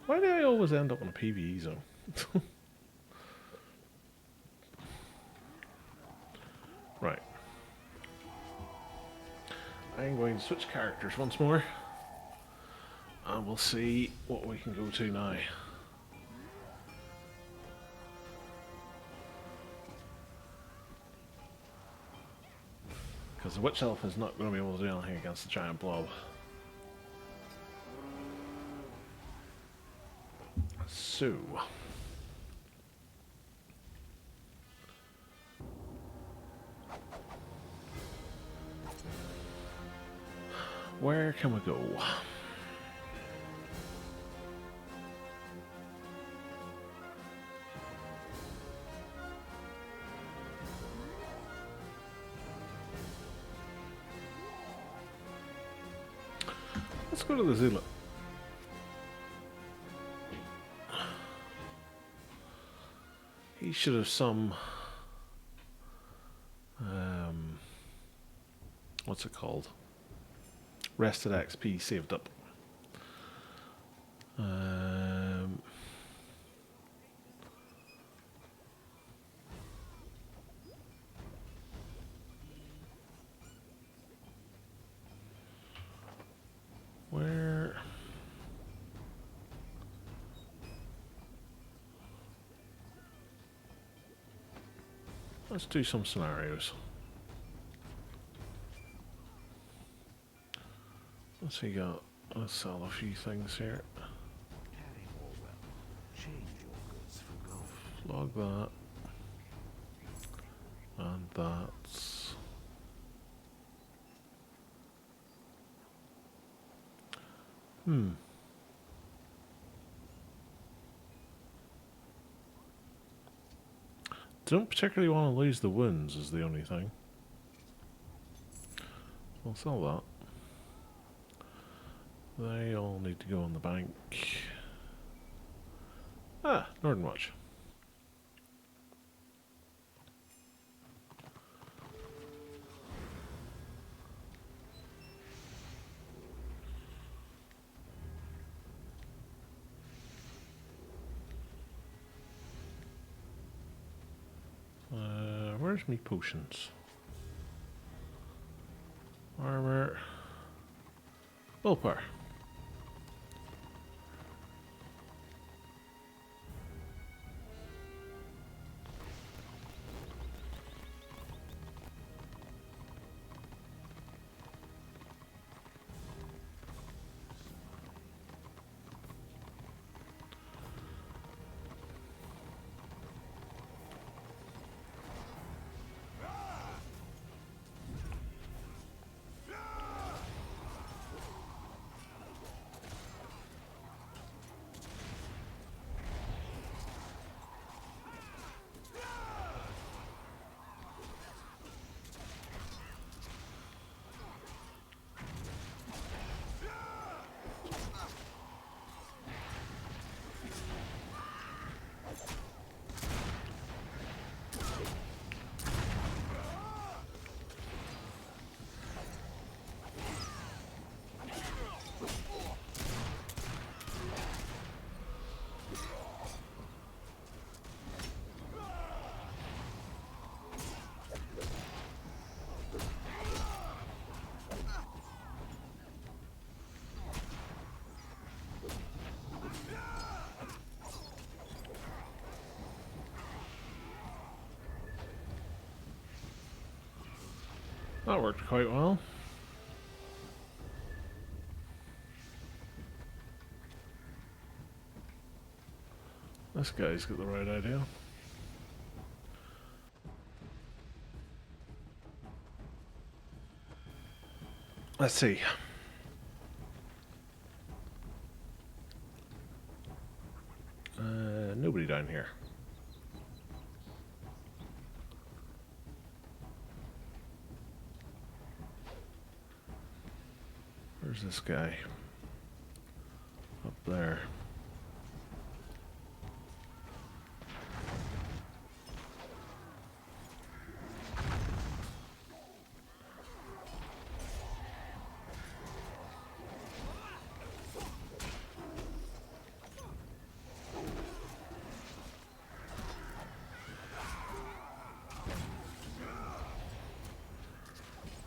Speaker 1: Why do I always end up in a PvE zone? Right. I'm going to switch characters once more. And we'll see what we can go to now. Because the Witch Elf is not going to be able to do anything against the giant blob. So... where can we go? Let's go to the Zealot. He should have some... what's it called? Rested XP saved up. Where... let's do some scenarios. Let's see, let's sell a few things here.
Speaker 3: Carry Orwell. Change your goods for gold.
Speaker 1: Log that. And that's... Don't particularly want to lose the wounds is the only thing. I'll sell that. They all need to go on the bank. Ah, Northern Watch. Where's me potions? Armor. Willpower. That worked quite well. This guy's got the right idea. Let's see. Nobody down here. Where's this guy? Up there.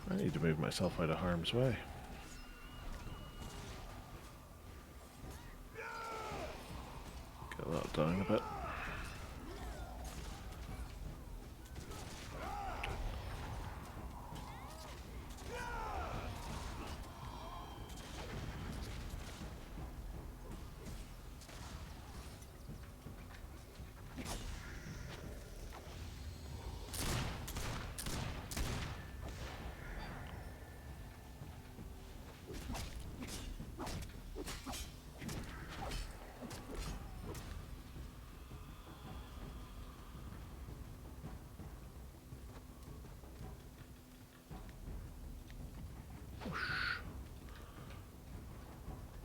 Speaker 1: I need to move myself out of harm's way. Get that down a bit.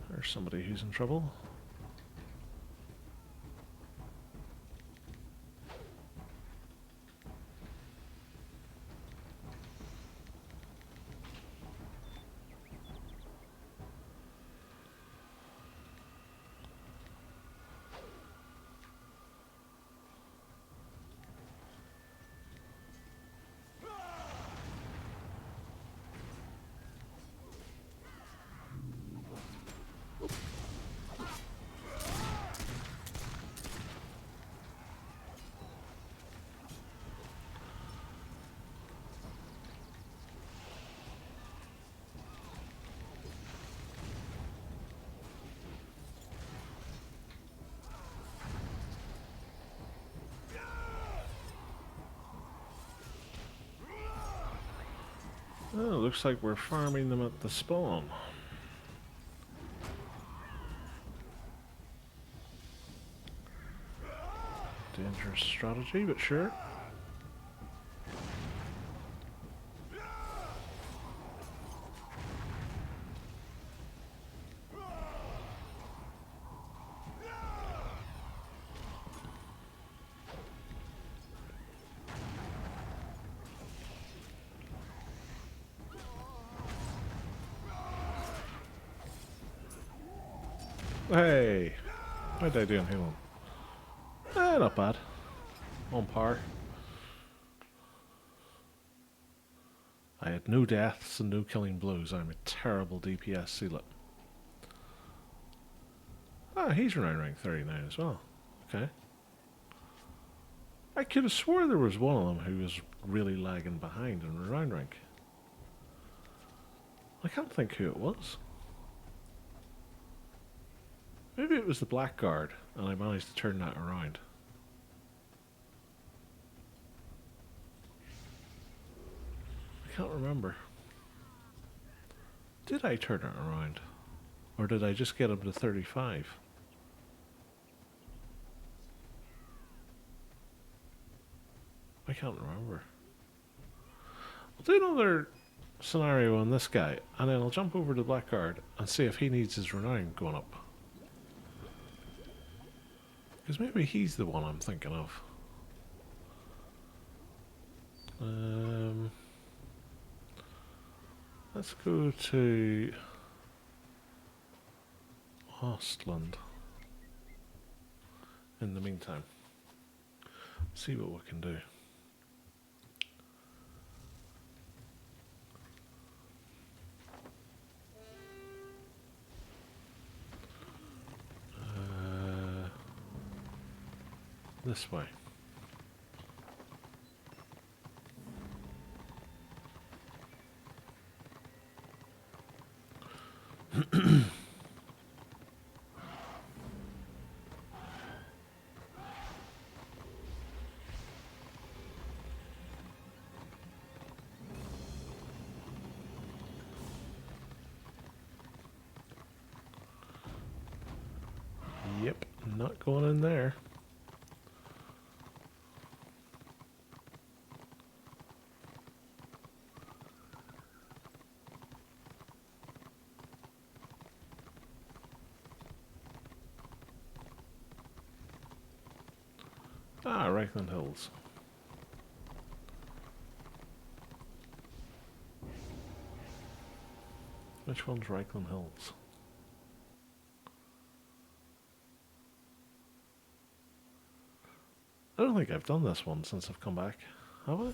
Speaker 1: There's somebody who's in trouble. Oh, looks like we're farming them at the spawn. Dangerous strategy, but sure. Hey! How'd I do on healing? Not bad. On par. I had no deaths and no killing blows. I'm a terrible DPS sealet. Ah, he's around rank 39 as well. Okay. I could have swore there was one of them who was really lagging behind in around rank. I can't think who it was. Maybe it was the Blackguard, and I managed to turn that around. I can't remember. Did I turn it around? Or did I just get him to 35? I can't remember. I'll do another scenario on this guy, and then I'll jump over to the Blackguard and see if he needs his renown going up. Because maybe he's the one I'm thinking of. Let's go to Ostland in the meantime. See what we can do. This way. Yep, not going in there. Ah, Reichland Hills. Which one's Reichland Hills? I don't think I've done this one since I've come back. Have I?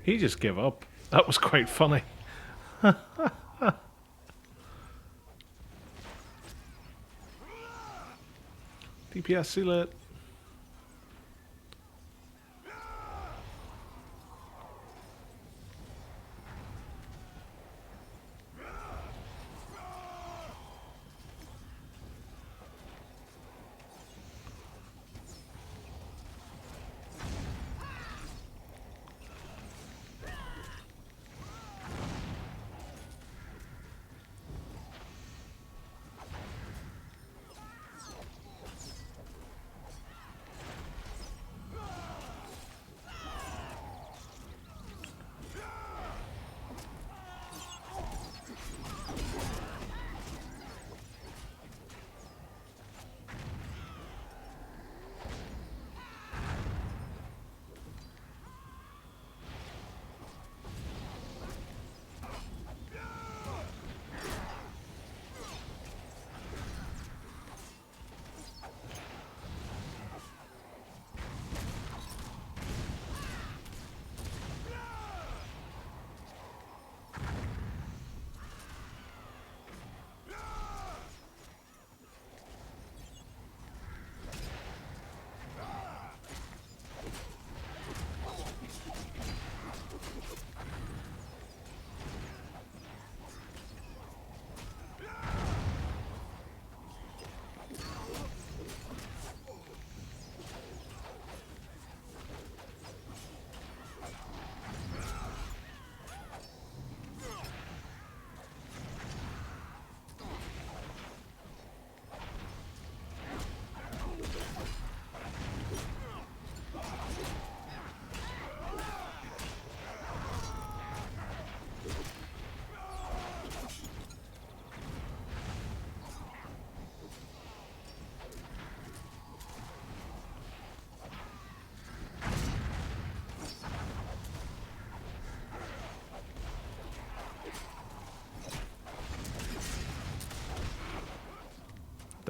Speaker 1: He just gave up. That was quite funny. DPS sealet.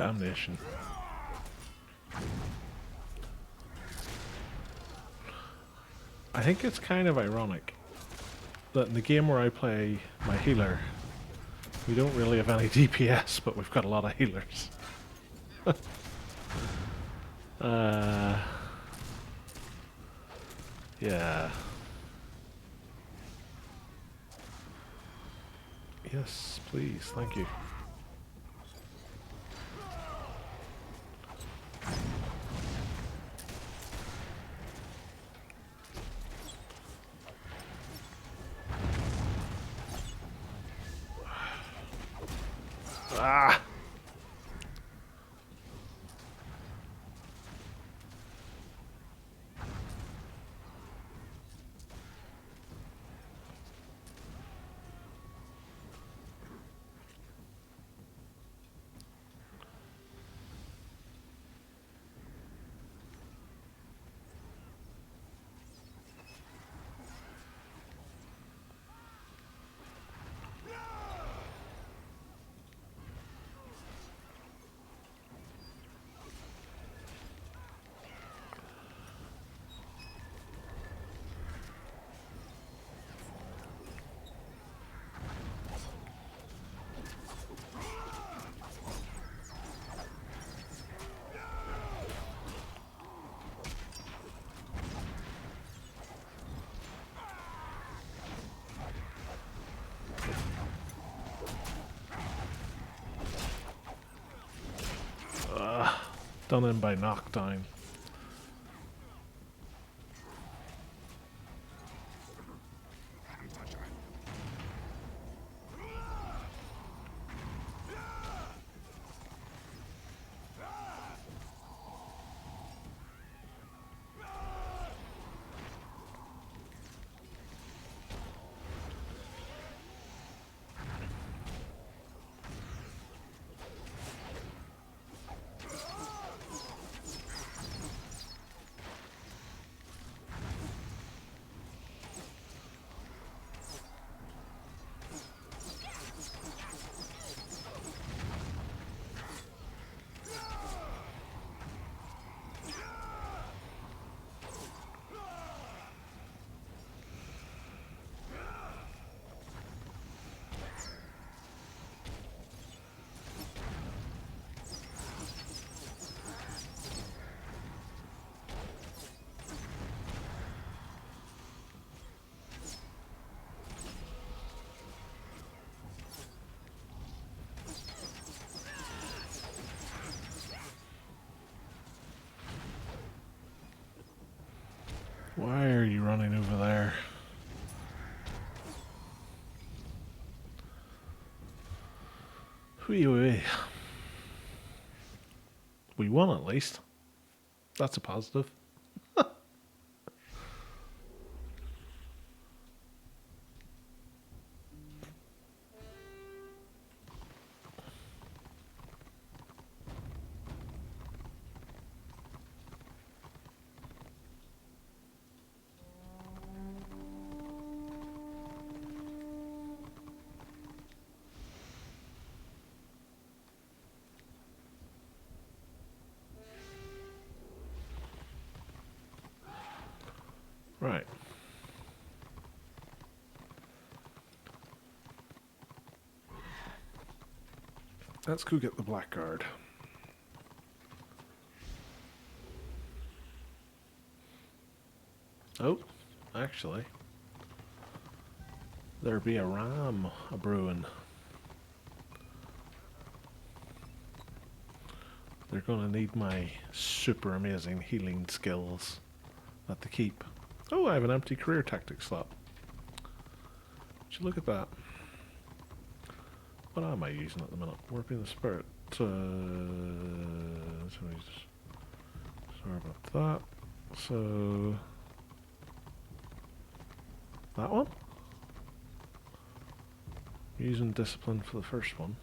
Speaker 1: Damnation. I think it's kind of ironic that in the game where I play my healer, we don't really have any DPS, but we've got a lot of healers. uh, yeah. Yes, please, thank you. Ah! Done in by knockdown. Why are you running over there? Whee. We won at least. That's a positive. Right. Let's go get the blackguard. Oh, actually, there be a ram a brewing. They're gonna need my super amazing healing skills at the keep. Oh, I have an empty career tactic slot. Would you look at that? What am I using at the minute? Warping the spirit. Sorry about that. So that one? Using discipline for the first one.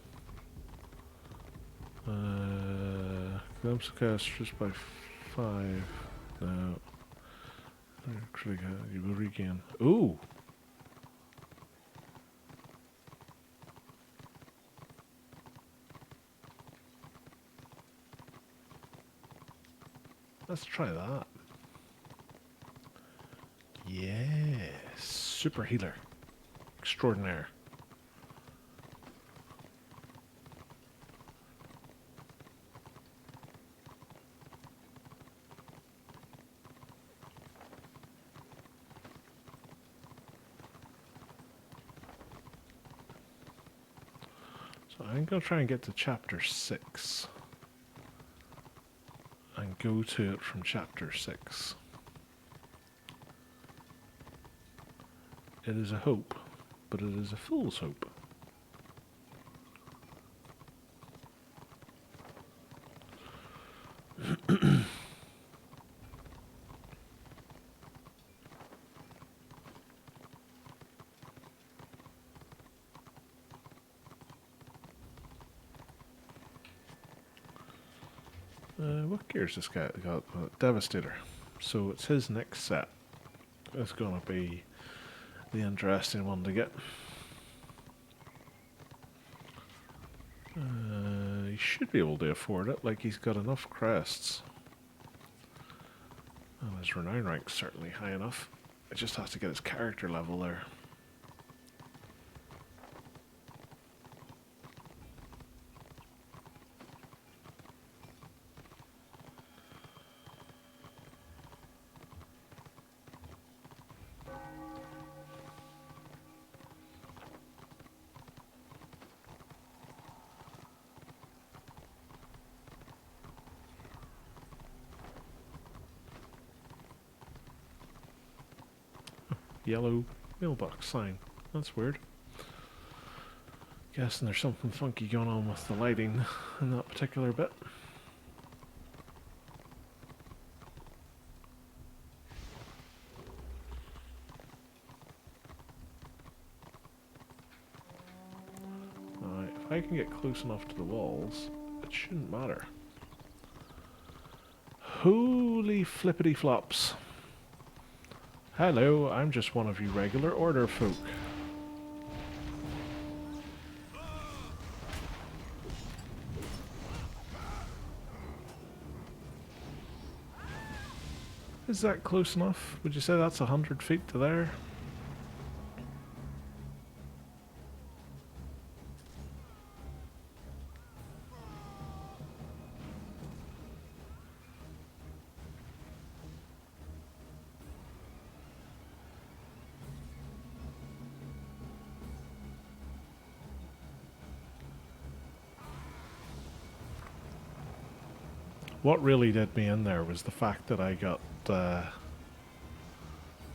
Speaker 1: Glimpse of cast just by 5. No. Actually, you will regain. Ooh! Let's try that. Yes. Super healer. Extraordinaire. So I'm going to try and get to chapter 6. And go to it from chapter 6. It is a hope, but it is a fool's hope. What gear's this guy got? Devastator. So it's his next set. It's gonna be the interesting one to get. He should be able to afford it, like he's got enough crests. And his renown rank's certainly high enough. It just has to get his character level there. Yellow mailbox sign. That's weird. Guessing there's something funky going on with the lighting in that particular bit. Alright, if I can get close enough to the walls, it shouldn't matter. Holy flippity flops. Hello, I'm just one of you regular order folk. Is that close enough? Would you say that's 100 feet to there? What really did me in there was the fact that I got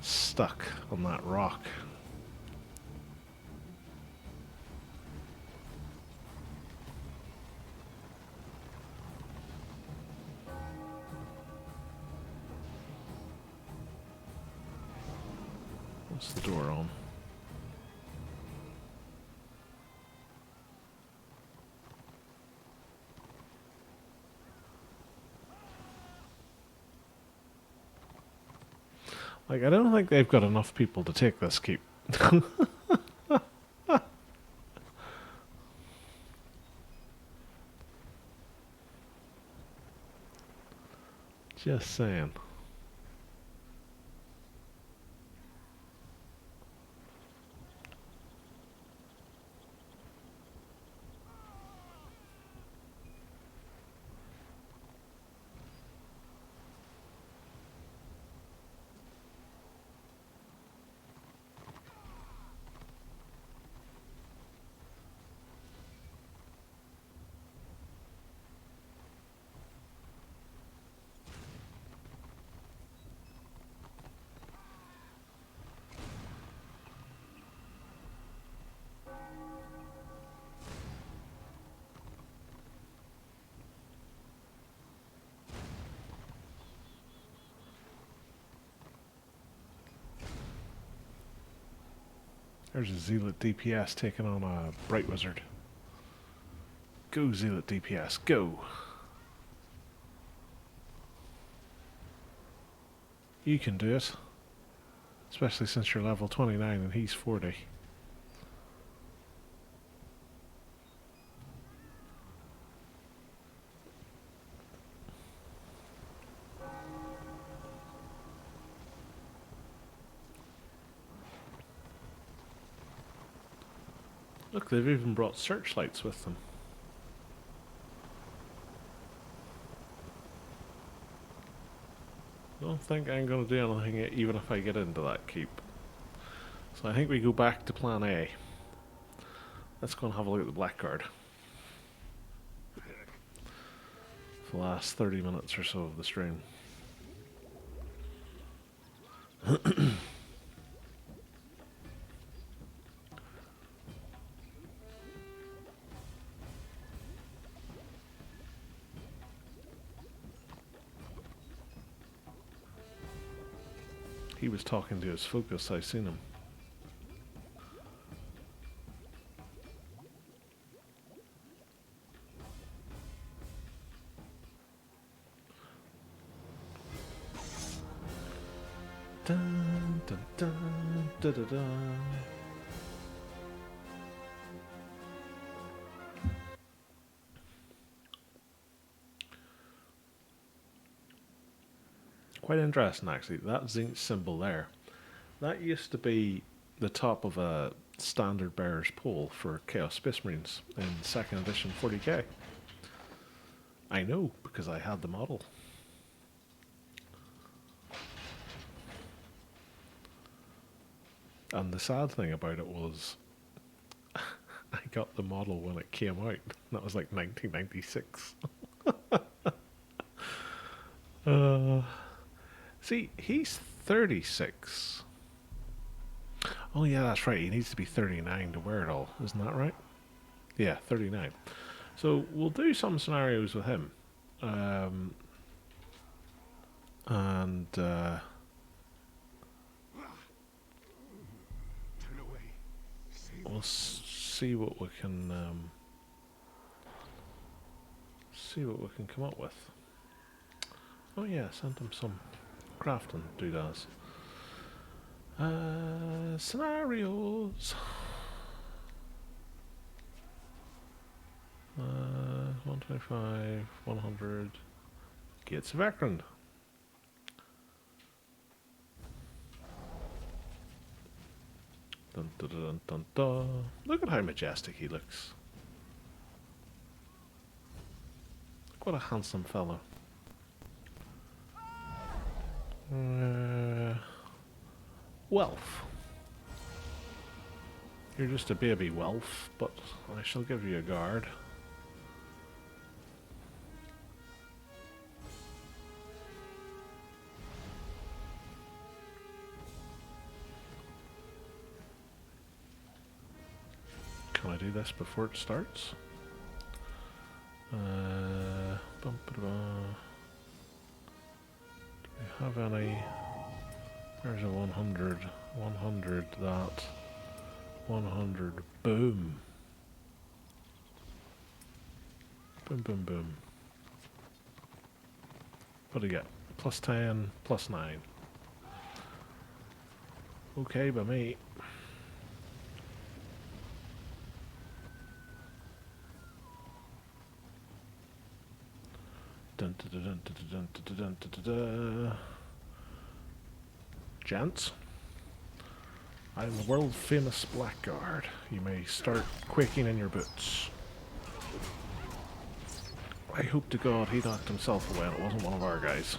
Speaker 1: stuck on that rock. What's the door on? Like, I don't think they've got enough people to take this keep. Just saying. There's a Zealot DPS taking on a Bright Wizard. Go, Zealot DPS, go! You can do it. Especially since you're level 29 and he's 40. Look, they've even brought searchlights with them. I don't think I'm going to do anything even if I get into that keep. So I think we go back to plan A. Let's go and have a look at the blackguard. For the last 30 minutes or so of the stream. He was talking to his focus, I seen him. Dun, dun, dun, dun, dun, dun. Quite interesting, actually. That zinc symbol there. That used to be the top of a standard bearer's pole for Chaos Space Marines in 2nd edition 40k. I know, because I had the model. And the sad thing about it was, I got the model when it came out. That was like 1996. See, he's 36. Oh yeah, that's right. He needs to be 39 to wear it all. Isn't that right? Yeah, 39. So we'll do some scenarios with him. And
Speaker 3: Turn away.
Speaker 1: we'll see what we can come up with. Oh yeah, send him some crafting doodads. Scenarios. 125, 100. Gates of Akron. Dun, dun, dun, dun, dun. Look at how majestic he looks. What a handsome fellow. Wealth. You're just a baby Wealth, but I shall give you a guard. Can I do this before it starts? Bum, ba, da, do we have any? There's a 100, 100, that, 100, boom. Boom, boom, boom. What do you get? Plus 10, plus 9. Okay by me. Dun, dun, dun, dun, dun, dun, dun, dun, dun, dun. Gents, I'm the world famous blackguard. You may start quaking in your boots. I hope to God he knocked himself away and it wasn't one of our guys.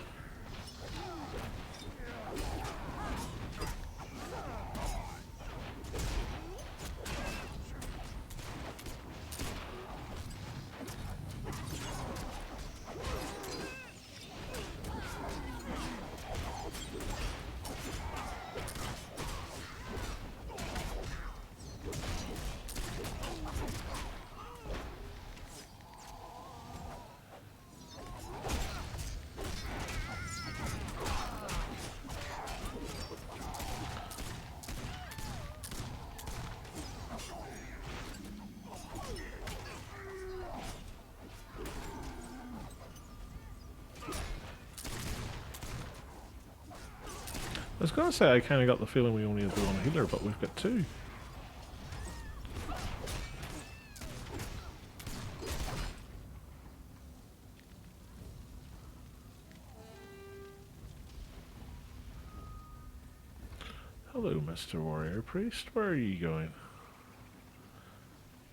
Speaker 1: I was going to say I kind of got the feeling we only have the one healer, but we've got two. Hello, Mr. Warrior Priest. Where are you going?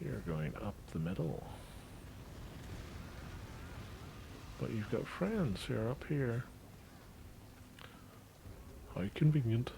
Speaker 1: You're going up the middle. But you've got friends who are up here. How convenient.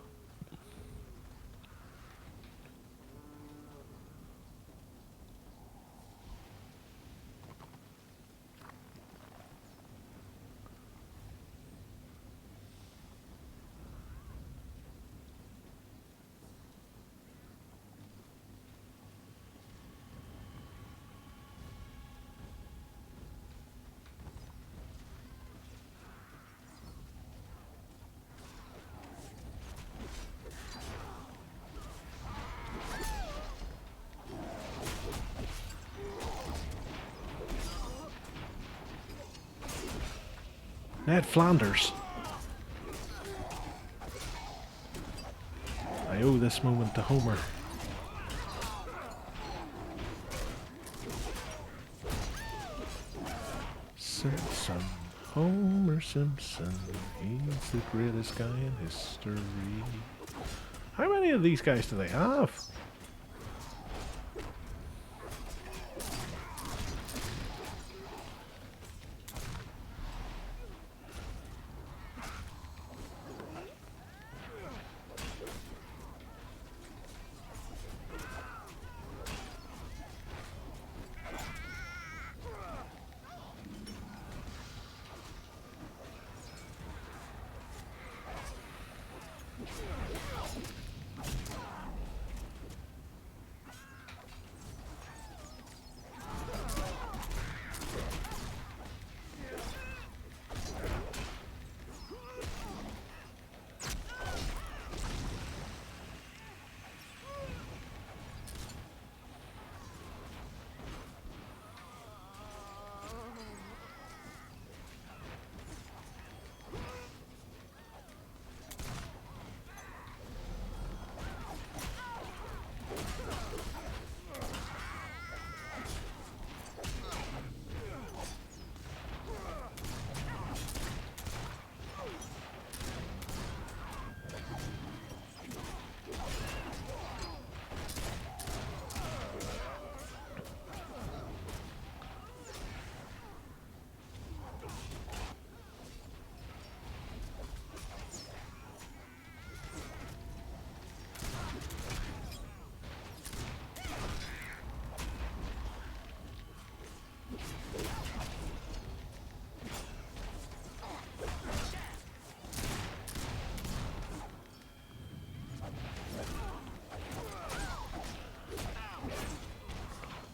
Speaker 1: Ned Flanders. I owe this moment to Homer. Simpson. Homer Simpson. He's the greatest guy in history. How many of these guys do they have?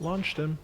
Speaker 1: Launched him.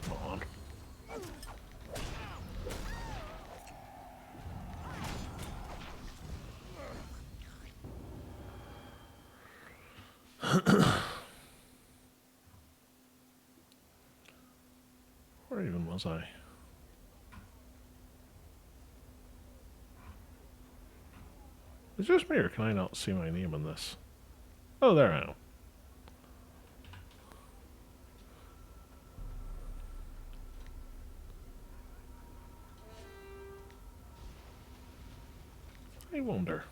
Speaker 1: Come on. Where even was I? Is it just me or can I not see my name in this? Oh, there I am. I wonder.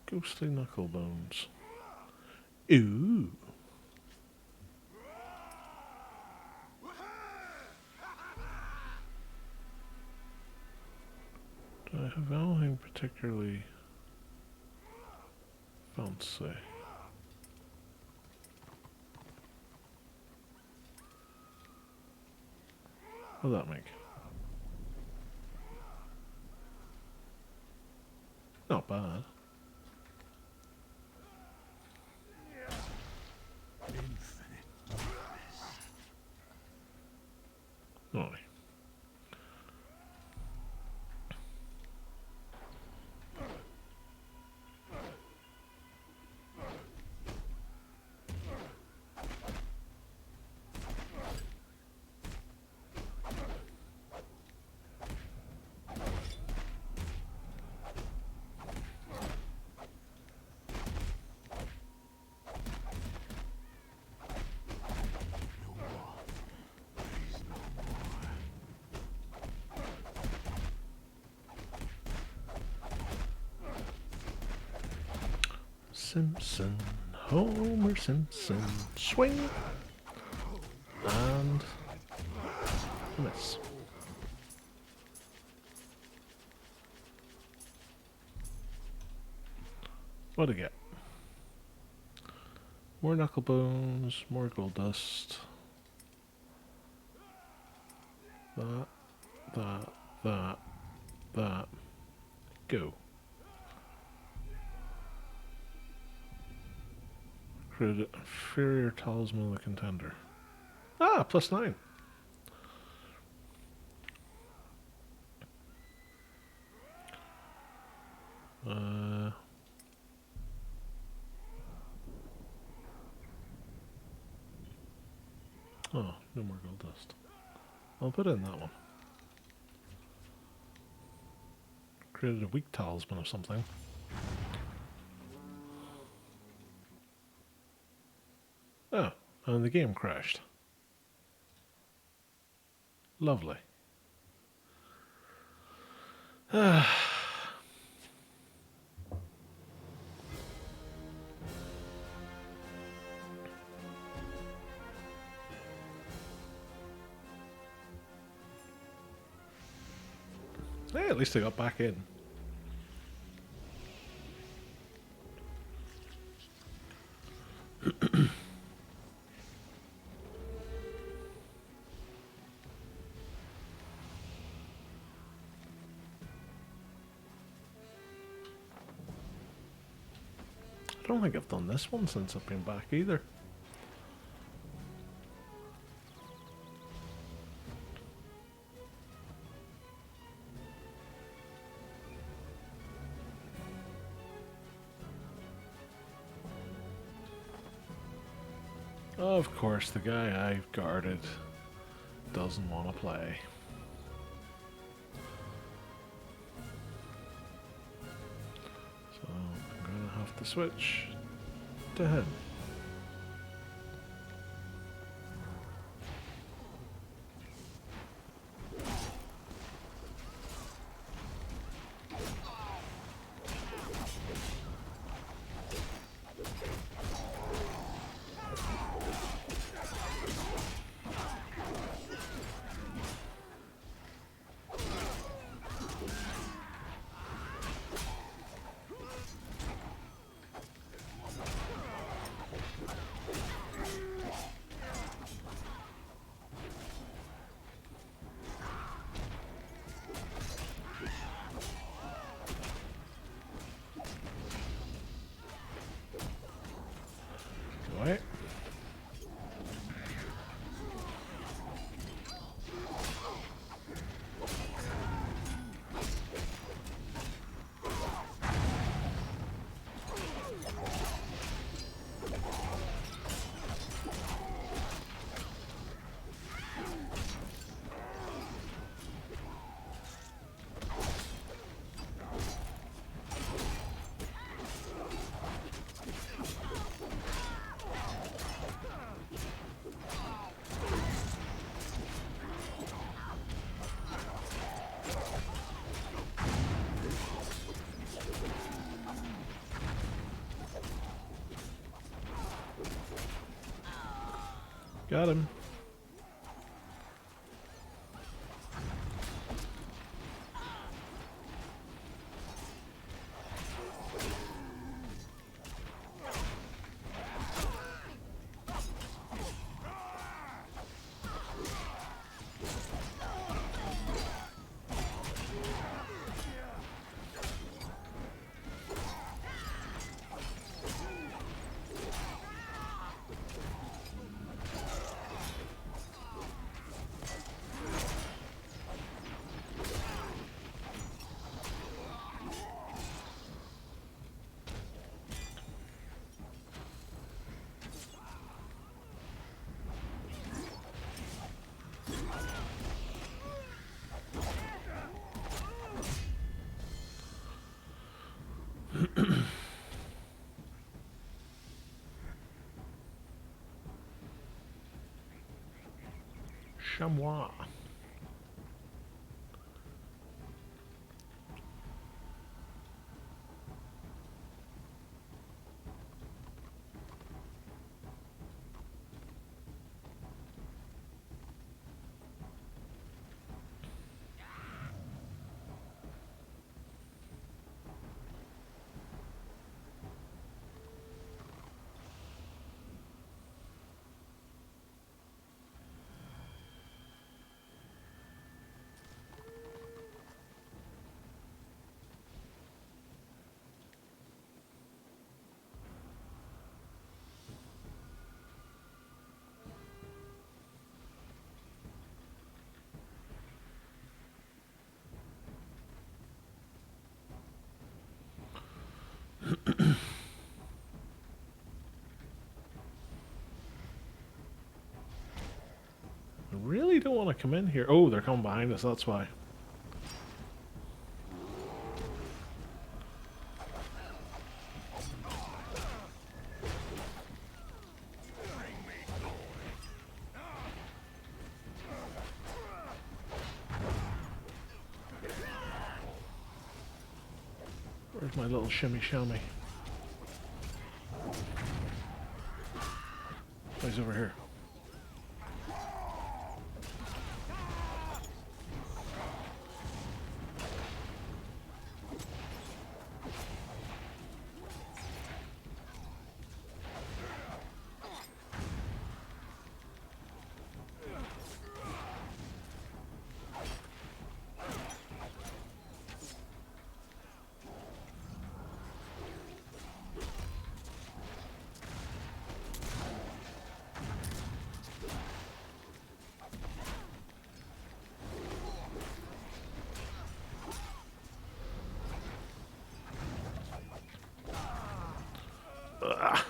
Speaker 1: Ghostly knucklebones. Ooh. Do I have anything particularly fancy? What does that make? Not bad. Oh. Simpson, Homer Simpson, swing, and miss. What'd I get? More knucklebones, more gold dust. That. Go. Created inferior talisman of the contender. Ah, +9. Oh, no more gold dust. I'll put in that one. Created a weak talisman of something. Oh, and the game crashed. Lovely. Hey, at least I got back in. I don't think I've done this one since I've been back either. Of course, the guy I've guarded doesn't want to play. So I'm going to have to switch to him. Got him. Chamois. I really don't want to come in here. Oh, they're coming behind us, that's why. Where's my little shimmy shammy? Oh, he's over here. Ugh.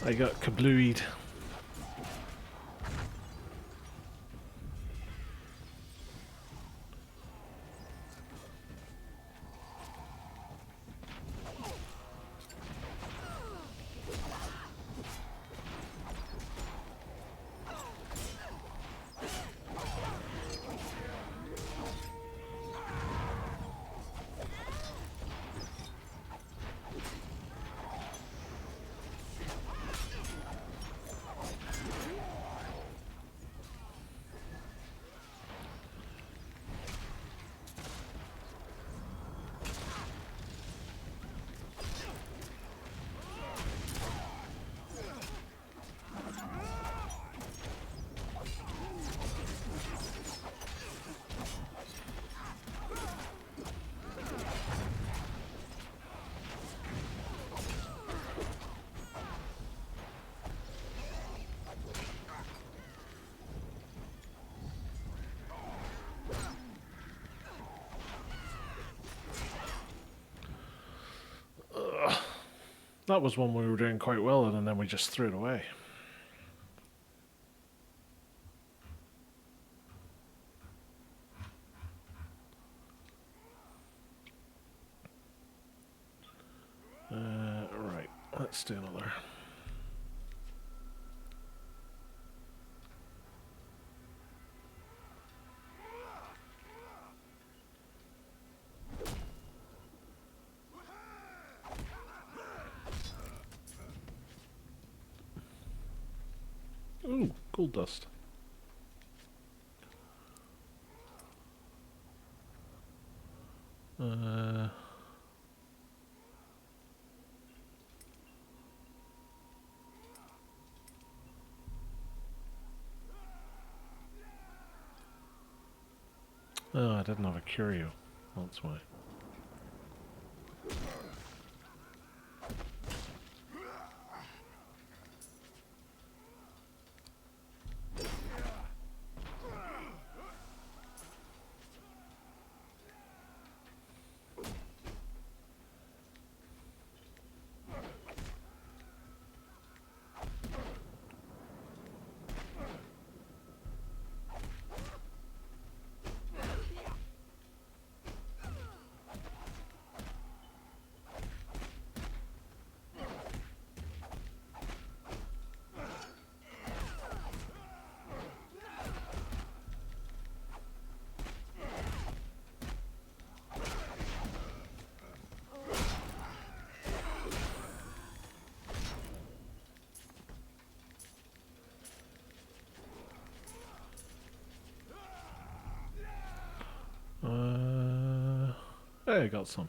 Speaker 1: I got kablooied. That was one we were doing quite well in, and then we just threw it away. Right, let's do another. Ooh, gold dust. Oh, I didn't have a curio. That's why. Hey, I got some.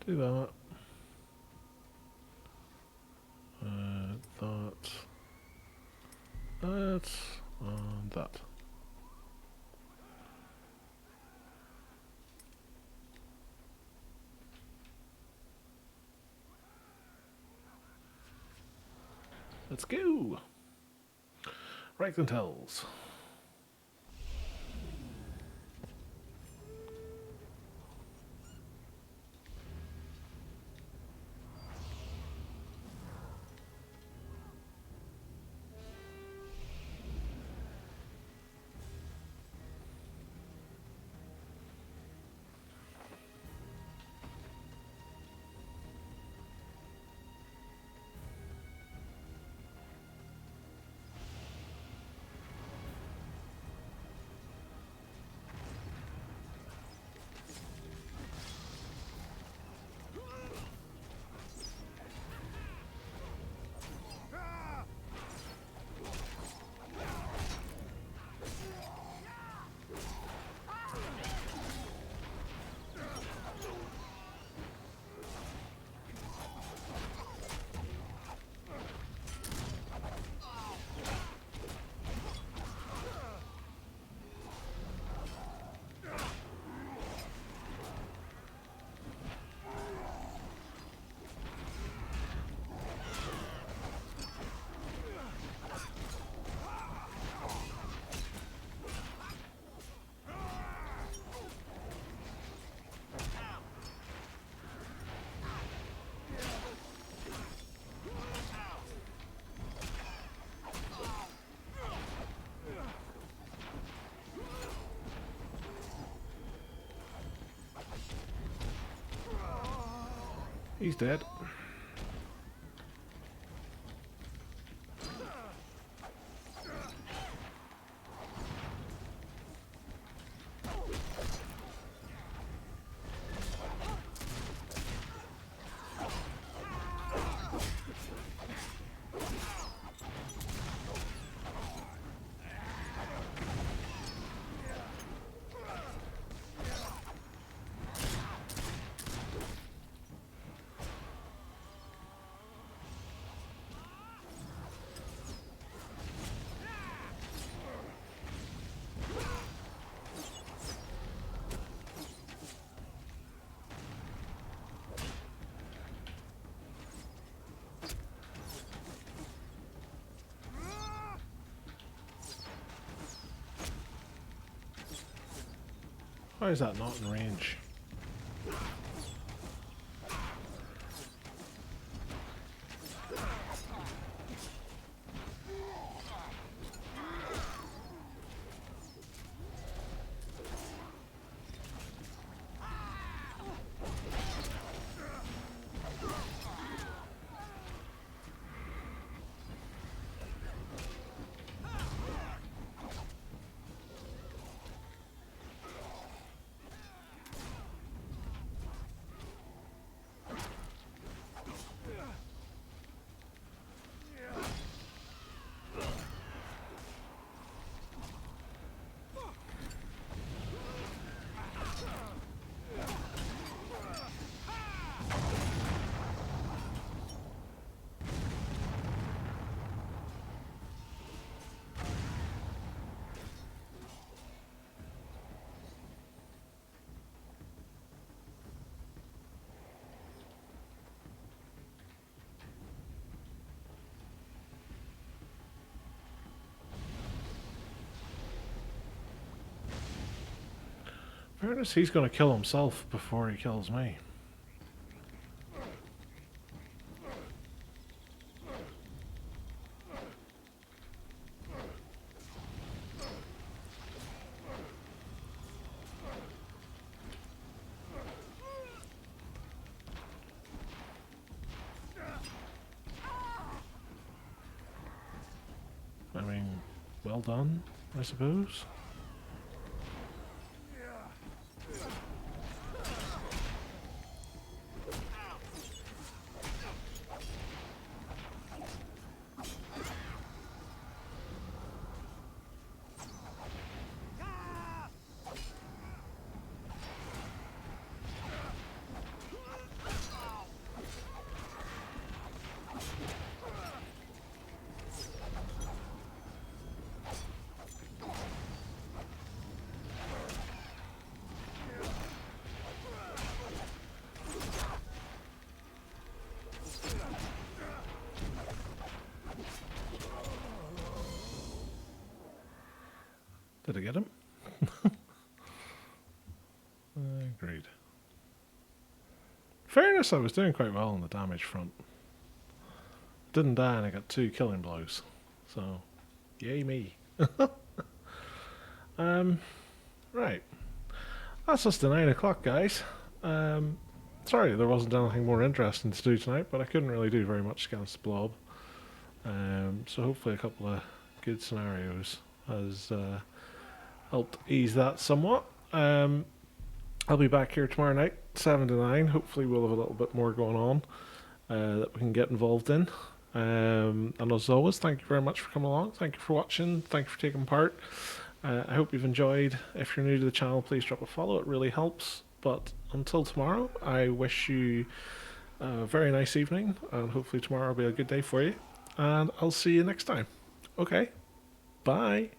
Speaker 1: Do that. That. And that. Let's go! Right and tells. He's dead. Why is that not in range? Fairness, he's going to kill himself before he kills me. I mean, well done, I suppose. Did I get him? Agreed. Fairness, I was doing quite well on the damage front. Didn't die and I got 2 killing blows. So, yay me. Right. That's just the 9 o'clock, guys. Sorry there wasn't anything more interesting to do tonight, but I couldn't really do very much against the blob. So hopefully a couple of good scenarios has helped ease that somewhat. I'll be back here tomorrow night, 7 to 9. Hopefully we'll have a little bit more going on that we can get involved in. And as always, thank you very much for coming along. Thank you for watching. Thank you for taking part. I hope you've enjoyed. If you're new to the channel, please drop a follow. It really helps. But until tomorrow, I wish you a very nice evening. And hopefully tomorrow will be a good day for you. And I'll see you next time. Okay. Bye.